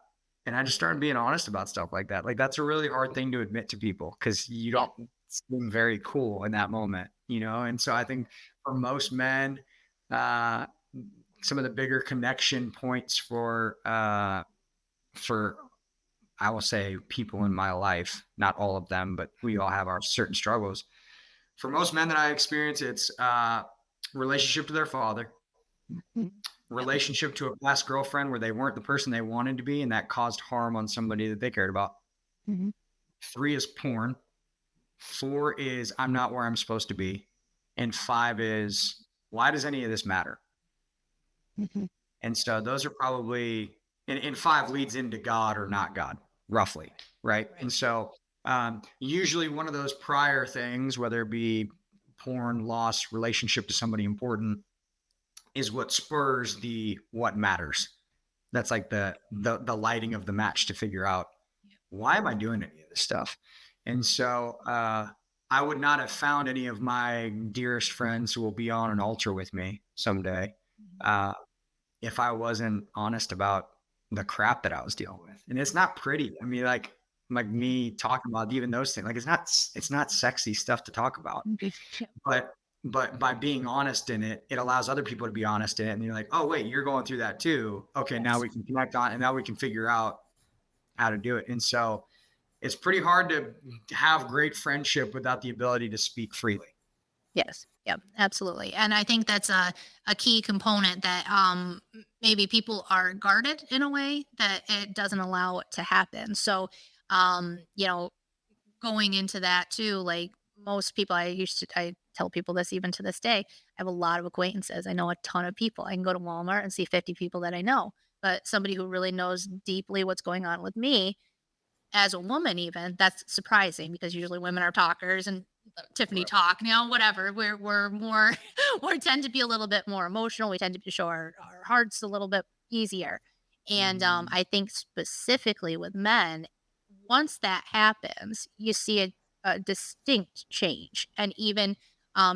just started being honest about stuff like that. Like, that's a really hard thing to admit to people, because you don't seem very cool in that moment, And so I think for most men, some of the bigger connection points for I will say people in my life, not all of them, but we all have our certain struggles. For most men that I experience, it's relationship to their father, relationship to a past girlfriend where they weren't the person they wanted to be, and that caused harm on somebody that they cared about. 3 is porn. 4 is I'm not where I'm supposed to be. And 5 is, why does any of this matter? And so those are probably, and 5 leads into God or not God, roughly, right? And so usually one of those prior things, whether it be porn, loss, relationship to somebody important, is what spurs the what matters. That's like the lighting of the match to figure out, why am I doing any of this stuff? And so I would not have found any of my dearest friends who will be on an altar with me someday if I wasn't honest about the crap that I was dealing with. And it's not pretty. I mean, like me talking about even those things, like it's not sexy stuff to talk about, but by being honest in it, it allows other people to be honest in it. And you're like, oh wait, you're going through that too. Okay. Now we can connect on, and now we can figure out how to do it. And so it's pretty hard to have great friendship without the ability to speak freely. Yes. Yep. Absolutely. And I think that's a key component that maybe people are guarded in a way that it doesn't allow it to happen. So, going into that too, like most people, I tell people this even to this day, I have a lot of acquaintances. I know a ton of people. I can go to Walmart and see 50 people that I know, but somebody who really knows deeply what's going on with me, as a woman, even that's surprising because usually women are talkers and Tiffany Talk, whatever. We're more, we tend to be a little bit more emotional. We tend to show our hearts a little bit easier. And I think specifically with men, once that happens, you see a distinct change. And even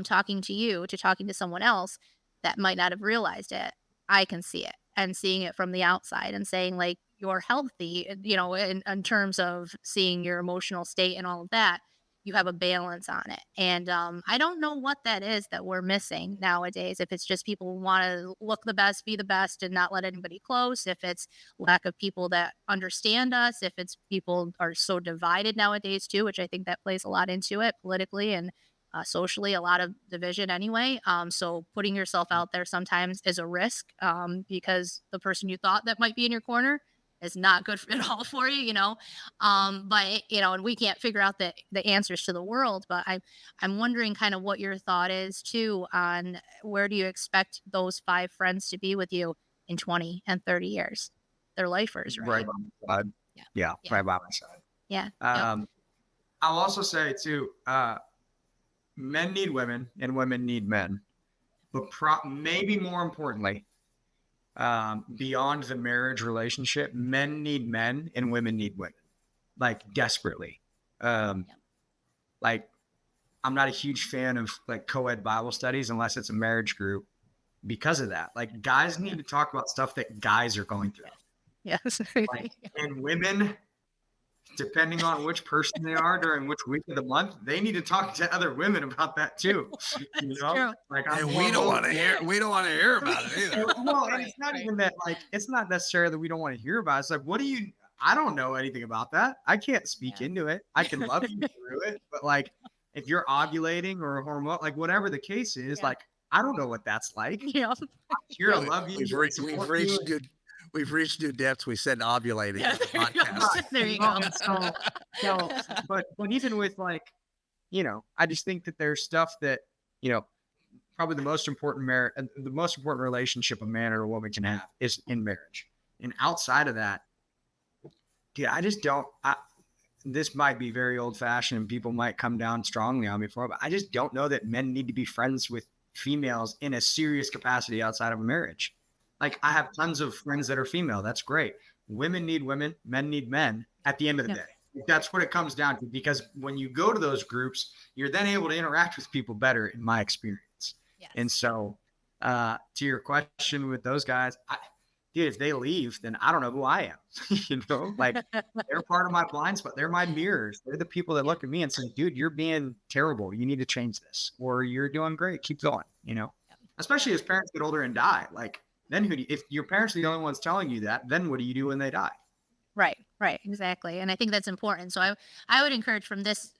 talking to you, to talking to someone else that might not have realized it, I can see it and seeing it from the outside and saying, like, you're healthy, in terms of seeing your emotional state and all of that. You have a balance on it. And I don't know what that is that we're missing nowadays. If it's just people want to look the best, be the best, and not let anybody close, if it's lack of people that understand us, if it's people are so divided nowadays too, which I think that plays a lot into it politically and socially, a lot of division anyway. So putting yourself out there sometimes is a risk because the person you thought that might be in your corner is not good at all for you, but and we can't figure out the answers to the world. But I'm wondering kind of what your thought is too on where do you expect those 5 friends to be with you in 20 and 30 years? They're lifers, right? Right by my side. Yeah. Yeah, Yeah. right by my side. Yeah. I'll also say too, men need women and women need men, but maybe more importantly, beyond the marriage relationship, men need men and women need women, like desperately. Like I'm not a huge fan of like co-ed Bible studies unless it's a marriage group because of that. Like guys need to talk about stuff that guys are going through. Yes. And women, depending on which person they are during which week of the month, they need to talk to other women about that too. True. Like And we don't want to hear about it either. Well, and it's not even that, like, it's not necessarily that we don't want to hear about it. It's like, I don't know anything about that. I can't speak into it. I can love you through it. But like, if you're ovulating or hormone, like whatever the case is, like, I don't know what that's like. Yeah. Here, I love you. We've reached new depths. We said ovulating Yeah, on the podcast. there you go. But even with like, I just think that there's stuff that, probably the most important relationship a man or a woman can have is in marriage. And outside of that, dude, I just don't, this might be very old fashioned and people might come down strongly on me for it, but I just don't know that men need to be friends with females in a serious capacity outside of a marriage. Like I have tons of friends that are female. That's great. Women need women, men need men at the end of the day. That's what it comes down to, because when you go to those groups, you're then able to interact with people better in my experience. Yes. And so to your question with those guys, dude, if they leave, then I don't know who I am. Like they're part of my blind spot. They're my mirrors. They're the people that look at me and say, dude, you're being terrible. You need to change this, or you're doing great. Keep going, especially as parents get older and die. Like, then if your parents are the only ones telling you that, then what do you do when they die? Right, exactly. And I think that's important. So I would encourage from this,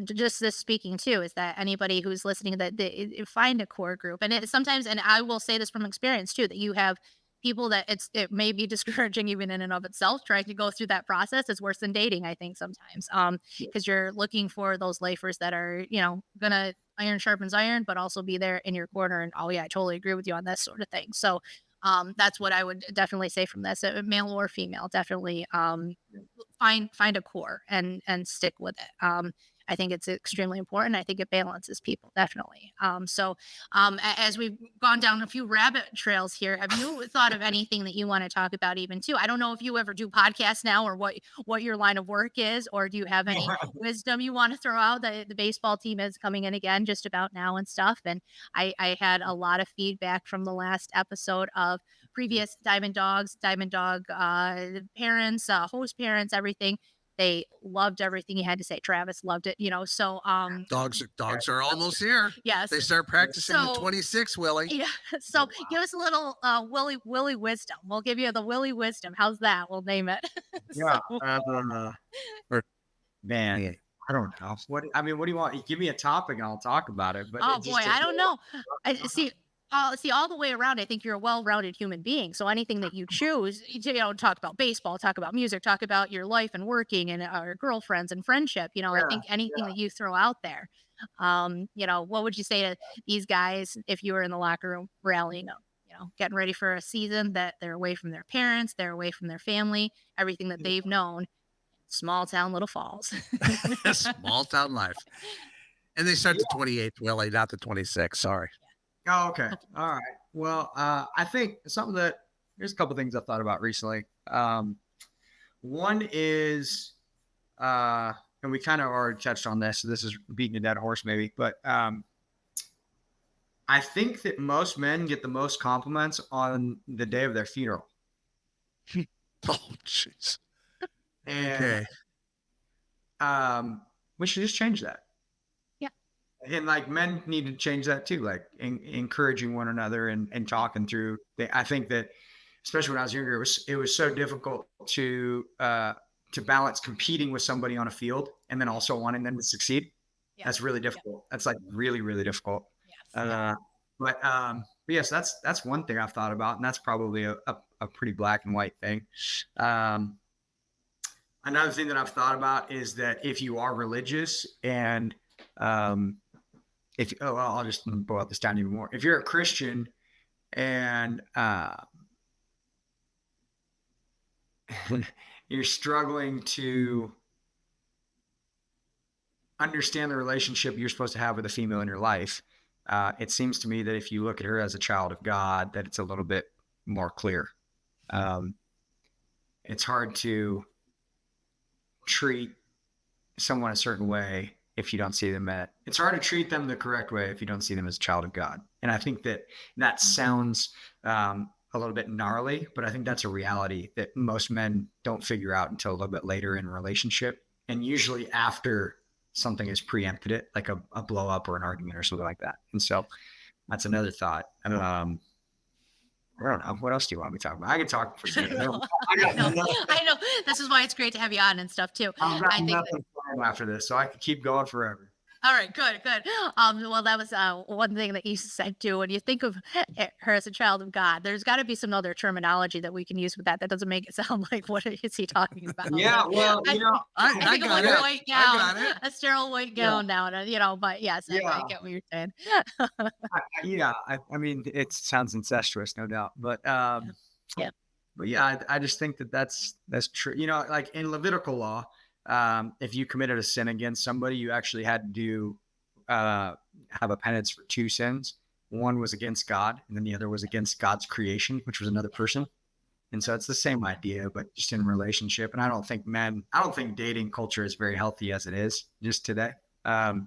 just this speaking too, is that anybody who's listening, that they find a core group. And sometimes, and I will say this from experience too, that you have people that it may be discouraging even in and of itself. Trying to go through that process is worse than dating, I think, sometimes, because you're looking for those lifers that are, gonna iron sharpens iron, but also be there in your corner. And oh yeah, I totally agree with you on this sort of thing. So that's what I would definitely say from this, male or female, definitely find a core and stick with it. I think it's extremely important. I think it balances people, definitely. As we've gone down a few rabbit trails here, have you thought of anything that you want to talk about even too? I don't know if you ever do podcasts now or what your line of work is, or do you have any wisdom you want to throw out? The baseball team is coming in again just about now and stuff. And I had a lot of feedback from the last episode of previous Diamond Dog parents, host parents, everything. They loved everything he had to say. Travis loved it, so dogs are almost here. Yes. They start practicing the 26, Willie. Yeah. So give us a little Willie wisdom. We'll give you the Willie wisdom. How's that? We'll name it. Yeah. Man, I don't know. What do you want? Give me a topic and I'll talk about it. But oh boy, I don't know. I see all the way around, I think you're a well-rounded human being. So anything that you choose, talk about baseball, talk about music, talk about your life and working and our girlfriends and friendship. I think anything that you throw out there. What would you say to these guys if you were in the locker room rallying them? Getting ready for a season that they're away from their parents, they're away from their family, everything that they've known. Small town, Little Falls. Small town life. And they start the 28th, Willie, not the 26th. Sorry. Oh, okay. All right. Well, I think there's a couple things I've thought about recently. One is, and we kind of already touched on this, so this is beating a dead horse maybe, but I think that most men get the most compliments on the day of their funeral. Oh, jeez. And we should just change that. Yeah. And like men need to change that too, like encouraging one another and talking through. I think that, especially when I was younger, it was so difficult to balance competing with somebody on a field and then also wanting them to succeed. Yeah. That's really difficult. Yeah. That's like really, really difficult. Yes. But yes, that's one thing I've thought about, and that's probably a pretty black and white thing. Another thing that I've thought about is that if you are religious and I'll just boil this down even more. If you're a Christian and you're struggling to understand the relationship you're supposed to have with a female in your life, it seems to me that if you look at her as a child of God, that it's a little bit more clear. It's hard to treat someone a certain way if you don't see them it's hard to treat them the correct way if you don't see them as a child of God. And I think that sounds a little bit gnarly, but I think that's a reality that most men don't figure out until a little bit later in a relationship, and usually after something has preempted it, like a blow up or an argument or something like that. And so that's another thought. I don't know. What else do you want me to talk about? I can talk for you. I know. This is why it's great to have you on and stuff too. I think after this, so I could keep going forever. All right, good. Well, that was one thing that you said too. When you think of her as a child of God, there's got to be some other terminology that we can use with that. That doesn't make it sound like what is he talking about? Yeah, well, I think of like a white gown, a sterile white gown now, But yes, I get what you're saying. I mean, it sounds incestuous, no doubt, but yeah. But yeah, I just think that's true. Like in Levitical law. If you committed a sin against somebody, you actually had to have a penance for two sins. One was against God, and then the other was against God's creation, which was another person. And so it's the same idea, but just in a relationship. And I don't think dating culture is very healthy as it is just today. I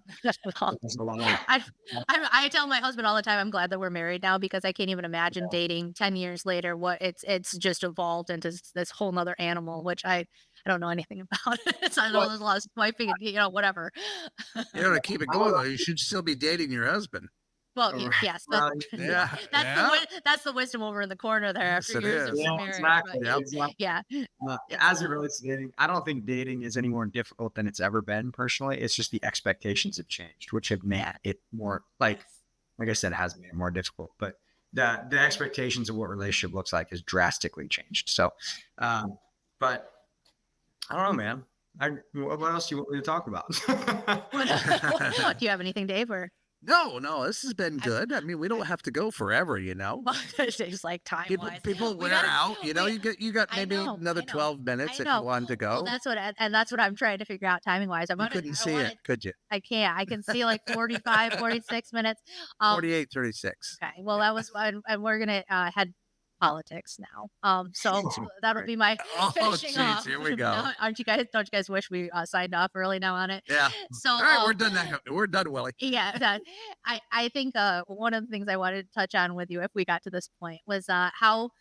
tell my husband all the time, I'm glad that we're married now, because I can't even imagine dating 10 years later. What it's just evolved into this whole nother animal, which I don't know anything about. So I know there's a lot of swiping and whatever. To keep it going though, you should still be dating your husband. Well, yes. That's the wisdom over in the corner there after years of marriage. Exactly. Yeah. As it relates to dating, I don't think dating is any more difficult than it's ever been personally. It's just the expectations have changed, which have made it more like I said, it has made it more difficult, but the expectations of what relationship looks like has drastically changed. So, but I don't know, man. What else do you want me to talk about? Do you have anything, Dave, or? No, this has been good. I mean, we don't have to go forever, It's just like time-wise. People wear out, you got maybe another 12 minutes if you want to go. Well, that's what I'm trying to figure out timing-wise. You couldn't see it, could you? I can't. I can see like 45, 46 minutes. 48, 36. Okay. Well, that was, and we're going to head politics now. So that'll be my finishing off. Here we go. Don't you guys wish we signed off early now on it? Yeah. So all right, we're done. We're done, Willie. Yeah. I think one of the things I wanted to touch on with you, if we got to this point, was how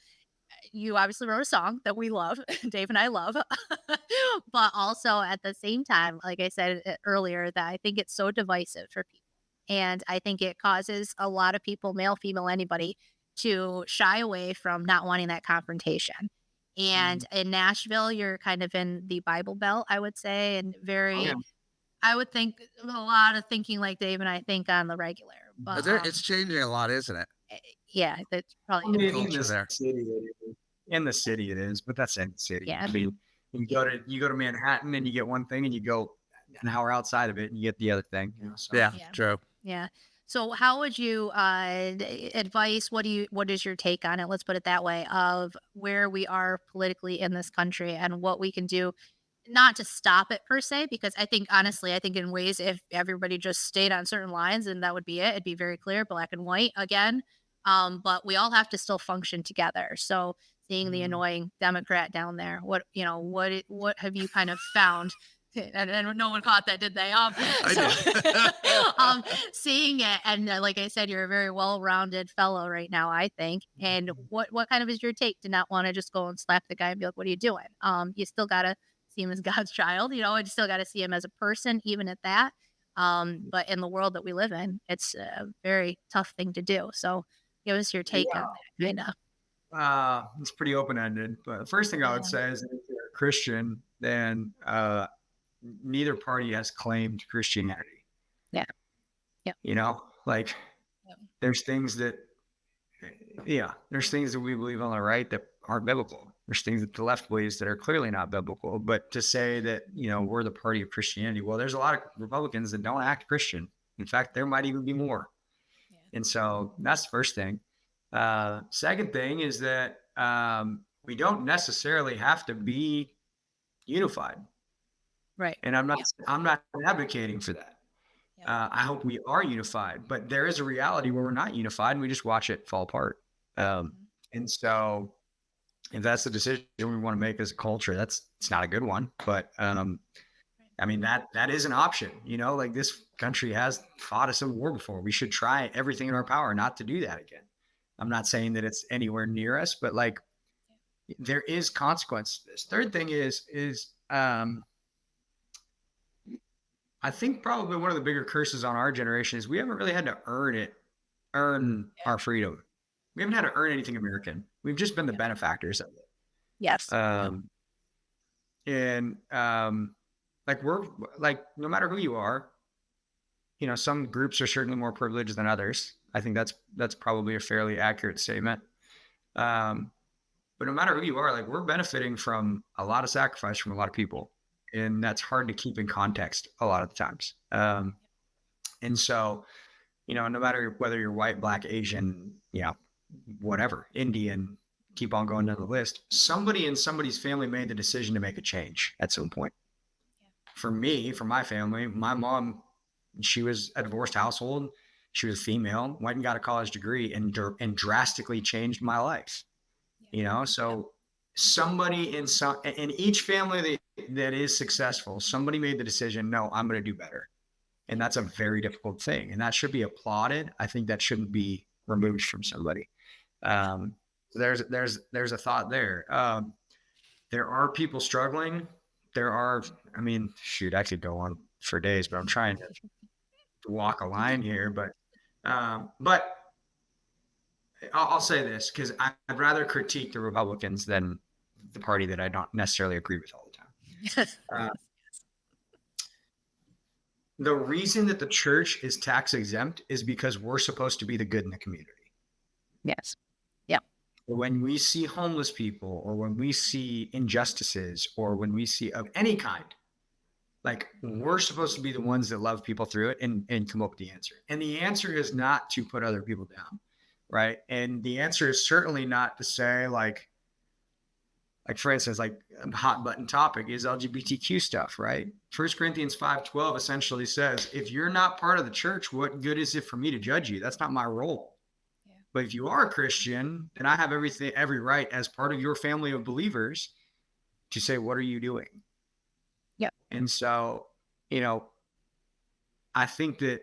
you obviously wrote a song that we love, Dave and I love, but also at the same time, like I said earlier, that I think it's so divisive for people. And I think it causes a lot of people, male, female, anybody, to shy away from not wanting that confrontation. And in Nashville, you're kind of in the Bible Belt, I would say, and I would think a lot of thinking like Dave and I think on the regular. But it's changing a lot, isn't it? Yeah, that's probably in the city it is, but that's in the city. Yeah. I mean, you go to Manhattan and you get one thing, and you go an hour outside of it and you get the other thing. So. Yeah, true. Yeah. So how would you advise, what is your take on it? Let's put it that way, of where we are politically in this country and what we can do, not to stop it per se, because I think honestly, I think in ways if everybody just stayed on certain lines and that would be it, it'd be very clear, black and white again. But we all have to still function together. So seeing the Mhm. annoying Democrat down there, what have you kind of found? And no one caught that, did they? I So did. seeing it, and like I said, you're a very well-rounded fellow right now, I think. And what kind of is your take to not want to just go and slap the guy and be like, "What are you doing?" You still gotta see him as God's child, and still got to see him as a person, even at that. But in the world that we live in, it's a very tough thing to do. So give us your take on that, kind of. It's pretty open ended. But the first thing I would Yeah. say is, if you're a Christian, then neither party has claimed Christianity. Yeah. Yeah. Like Yeah. there's things that, there's things that we believe on the right that aren't biblical. There's things that the left believes that are clearly not biblical. But to say that, we're the party of Christianity, well, there's a lot of Republicans that don't act Christian. In fact, there might even be more. Yeah. And so that's the first thing. Second thing is that we don't necessarily have to be unified. Right. And I'm not advocating for that. Yeah. I hope we are unified, but there is a reality where we're not unified and we just watch it fall apart. And so if that's the decision we want to make as a culture, it's not a good one, but I mean, that is an option, like this country has fought a civil war before. We should try everything in our power not to do that again. I'm not saying that it's anywhere near us, but like there is consequence to this. Third thing is I think probably one of the bigger curses on our generation is we haven't really had to earn our freedom. We haven't had to earn anything American. We've just been the benefactors of it. Yes. And like we're like, no matter who you are, some groups are certainly more privileged than others. I think that's probably a fairly accurate statement. But no matter who you are, like we're benefiting from a lot of sacrifice from a lot of people. And that's hard to keep in context a lot of the times. And so, no matter whether you're white, black, Asian, whatever, Indian, keep on going down the list, somebody in somebody's family made the decision to make a change at some point. For me, for my family, my mom, she was a divorced household. She was female, went and got a college degree and drastically changed my life. So somebody in each family that is successful, somebody made the decision, no, I'm going to do better. And that's a very difficult thing. And that should be applauded. I think that shouldn't be removed from somebody. There's a thought there. There are people struggling. I could go on for days, but I'm trying to walk a line here. But I'll say this, because I'd rather critique the Republicans than the party that I don't necessarily agree with all the time. The reason that the church is tax exempt is because we're supposed to be the good in the community. Yes. Yeah. When we see homeless people, or when we see injustices, or when we see of any kind, like we're supposed to be the ones that love people through it and come up with the answer. And the answer is not to put other people down. Right. And the answer is certainly not to say like for instance, like a hot button topic is LGBTQ stuff, right? 1 Corinthians 5:12 essentially says, if you're not part of the church, what good is it for me to judge you? That's not my role. Yeah. But if you are a Christian, then I have every right as part of your family of believers to say, what are you doing? Yeah. And so, I think that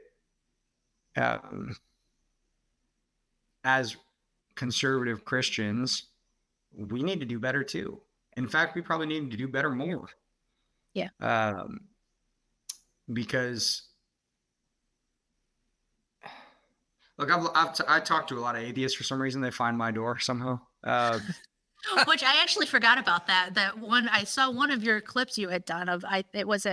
as conservative Christians, we need to do better too. In fact, we probably need to do better more. Yeah. Because look, I talked to a lot of atheists for some reason. They find my door somehow. Which I actually forgot about that. That one, I saw one of your clips you had done it was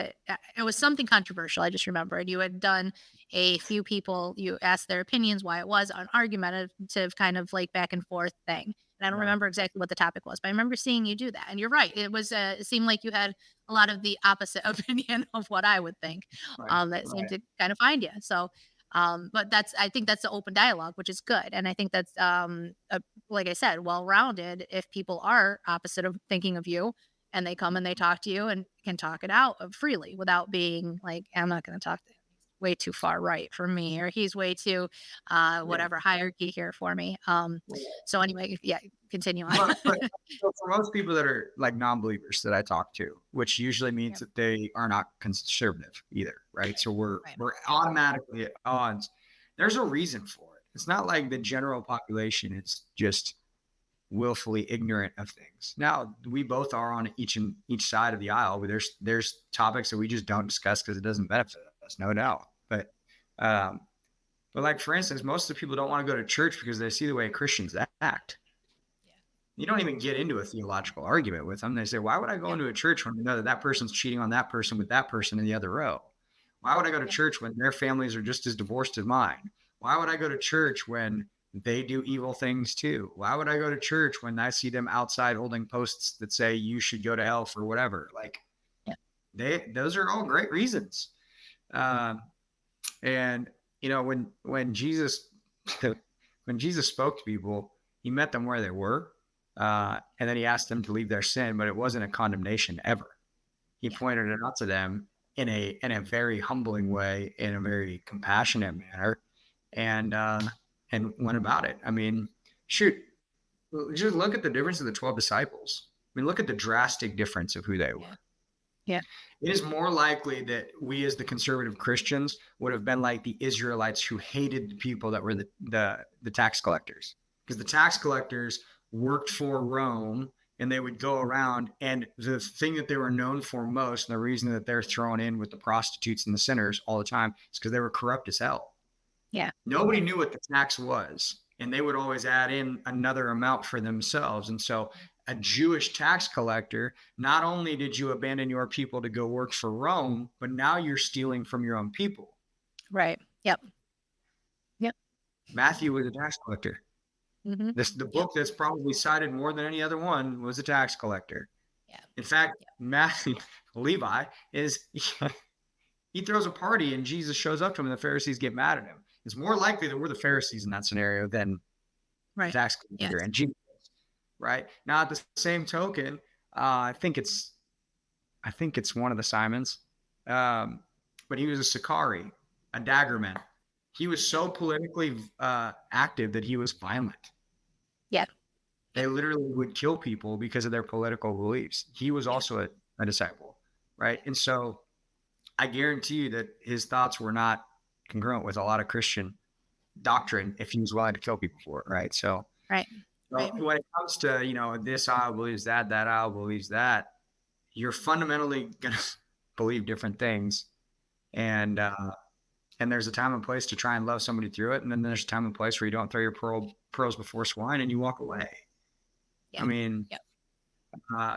something controversial. I just remember, and you had done a few people, you asked their opinions, why it was an argumentative kind of like back and forth thing. And I don't remember exactly what the topic was, but I remember seeing you do that. And you're right. It seemed like you had a lot of the opposite opinion of what I would think. That seemed to kind of find you. So, but I think that's the open dialogue, which is good. And I think that's, like I said, well-rounded if people are opposite of thinking of you and they come and they talk to you and can talk it out freely without being like, I'm not going to talk to him. He's way too far right for me, or he's way too whatever hierarchy here for me. So anyway, yeah, continue on. But so for most people that are like non-believers that I talk to, which usually means that they are not conservative either, right? So we're automatically at odds. There's a reason for it. It's not like the general population is just willfully ignorant of things. Now, we both are on each side of the aisle, but there's topics that we just don't discuss because it doesn't benefit us, no doubt. But like, for instance, most of the people don't want to go to church because they see the way Christians act. You don't even get into a theological argument with them. They say, why would I go into a church when we know that person's cheating on that person with that person in the other row? Why would I go to church when their families are just as divorced as mine? Why would I go to church when they do evil things too? Why would I go to church when I see them outside holding posts that say you should go to hell for whatever? Like, those are all great reasons. And you know, when Jesus spoke to people, he met them where they were. And then he asked them to leave their sin, but it wasn't a condemnation ever. He pointed it out to them in a very humbling way, in a very compassionate manner, and went about it. I mean, shoot, just look at the difference of the 12 disciples. I mean, look at the drastic difference of who they were. Yeah. It is more likely that we as the conservative Christians would have been like the Israelites who hated the people that were the tax collectors, because the tax collectors worked for Rome and they would go around, and the thing that they were known for most, and the reason that they're thrown in with the prostitutes and the sinners all the time, is because they were corrupt as hell. Yeah. Nobody knew what the tax was, and they would always add in another amount for themselves. And so a Jewish tax collector, not only did you abandon your people to go work for Rome, but now you're stealing from your own people. Right. Yep. Matthew was a tax collector. Mm-hmm. The book that's probably cited more than any other one was a tax collector. Yeah. In fact, Levi he throws a party and Jesus shows up to him and the Pharisees get mad at him. It's more likely that we're the Pharisees in that scenario than the tax collector and Jesus. Right. Now, at the same token, I think it's one of the Simons, but he was a Sicarii, a daggerman. He was so politically active that he was violent. Yeah. They literally would kill people because of their political beliefs. He was also a disciple, right? And so I guarantee you that his thoughts were not congruent with a lot of Christian doctrine if he was willing to kill people for it, right? So, when it comes to, you know, this aisle believes that aisle believes that, you're fundamentally going to believe different things. And there's a time and place to try and love somebody through it. And then there's a time and place where you don't throw your pearls before swine and you walk away. Yeah. I mean,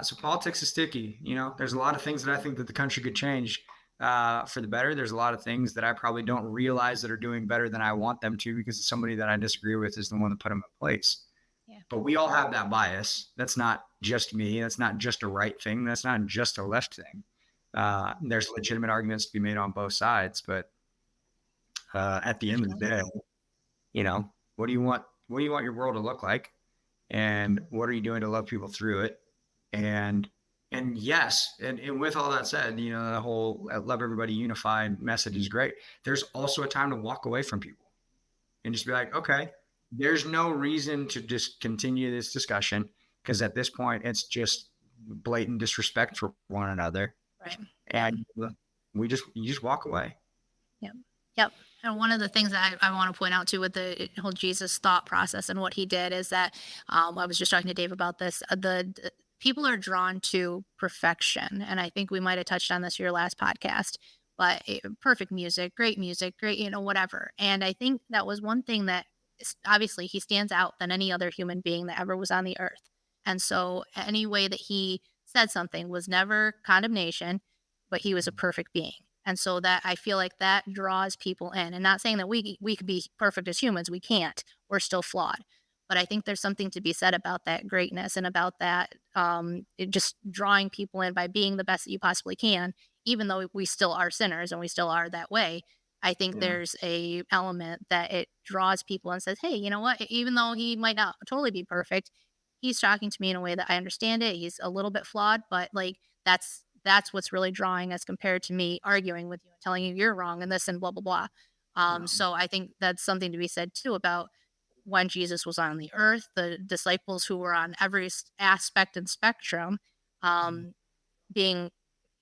so politics is sticky. You know, there's a lot of things that I think that the country could change for the better. There's a lot of things that I probably don't realize that are doing better than I want them to, because somebody that I disagree with is the one that put them in place. Yeah. But we all have that bias. That's not just me. That's not just a right thing. That's not just a left thing. There's legitimate arguments to be made on both sides, but at the end of the day, you know, what do you want your world to look like, and what are you doing to love people through it? And yes, and with all that said, you know, the whole love everybody unified message is great. There's also a time to walk away from people and just be like, okay, there's no reason to just continue this discussion, because at this point it's just blatant disrespect for one another. Right. And you just walk away. Yep. And one of the things that I want to point out too with the whole Jesus thought process and what he did is that I was just talking to Dave about this. The people are drawn to perfection, and I think we might have touched on this in your last podcast. But perfect music, great, you know, whatever. And I think that was one thing that obviously he stands out than any other human being that ever was on the earth. And so any way that he said something was never condemnation, but he was a perfect being. And so that I feel like that draws people in, and not saying that we could be perfect as humans. We can't. We're still flawed. But I think there's something to be said about that greatness and about that just drawing people in by being the best that you possibly can, even though we still are sinners and we still are that way. I think there's a element that it draws people and says, hey, you know what? Even though he might not totally be perfect, he's talking to me in a way that I understand it. He's a little bit flawed, but like that's what's really drawing as compared to me arguing with you and telling you you're wrong and this and blah blah blah. So I think that's something to be said too about when Jesus was on the earth, the disciples who were on every aspect and spectrum, being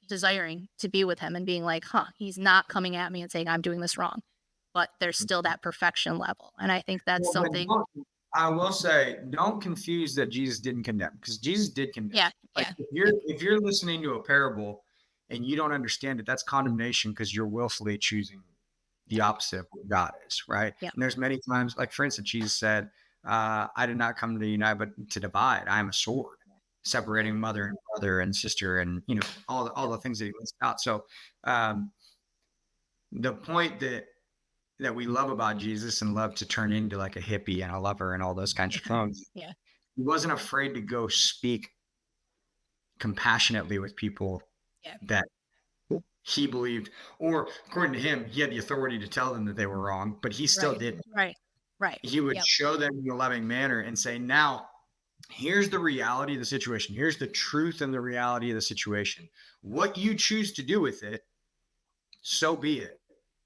desiring to be with him and being like, he's not coming at me and saying I'm doing this wrong, but there's still that perfection level. And I think that's something. I will say, don't confuse that Jesus didn't condemn, because Jesus did condemn. Yeah. Like if you're listening to a parable and you don't understand it, that's condemnation, because you're willfully choosing the opposite of what God is, right? Yeah. And there's many times, like for instance, Jesus said, I did not come to unite, but to divide. I am a sword, separating mother and brother and sister, and all the things that he lists out. So the point that we love about Jesus and love to turn into like a hippie and a lover and all those kinds of things. Yeah. He wasn't afraid to go speak compassionately with people that he believed, or according to him, he had the authority to tell them that they were wrong, but he still didn't. Right. He would show them in a loving manner and say, now, here's the reality of the situation. Here's the truth and the reality of the situation. What you choose to do with it, so be it.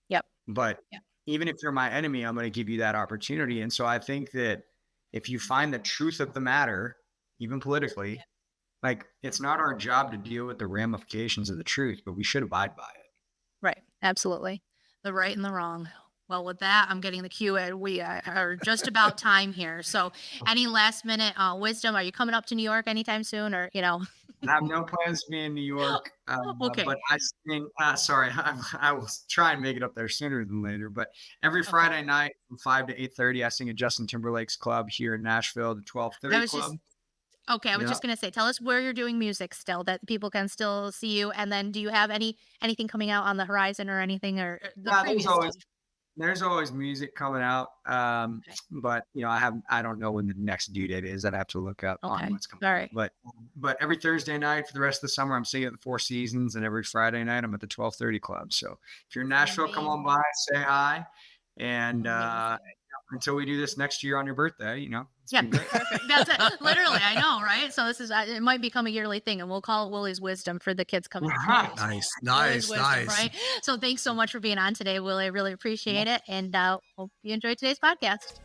Yep. But even if you're my enemy, I'm going to give you that opportunity. And so I think that if you find the truth of the matter, even politically, like it's not our job to deal with the ramifications of the truth, but we should abide by it. Right. Absolutely. The right and the wrong. Well, with that, I'm getting the cue. We are just about time here. So any last minute wisdom? Are you coming up to New York anytime soon, or, I have no plans to be in New York. Okay. But I sing, sorry, I will try and make it up there sooner than later. But every Friday night from 5 to 8:30, I sing at Justin Timberlake's club here in Nashville, the 1230 Club. I was just going to say, tell us where you're doing music still, that people can still see you. And then do you have anything coming out on the horizon or anything, or there's always music coming out. But I don't know when the next due date is. I'd have to look up on what's coming out. But every Thursday night for the rest of the summer, I'm singing at the Four Seasons, and every Friday night I'm at the 1230 Club. So if you're in Nashville, come on by, say hi. And until we do this next year on your birthday, perfect. That's it. Literally, I know, right? So this is, it might become a yearly thing, and we'll call it Willie's Wisdom for the kids coming. Nice. Right? So thanks so much for being on today, Willie. I really appreciate it. And hope you enjoyed today's podcast.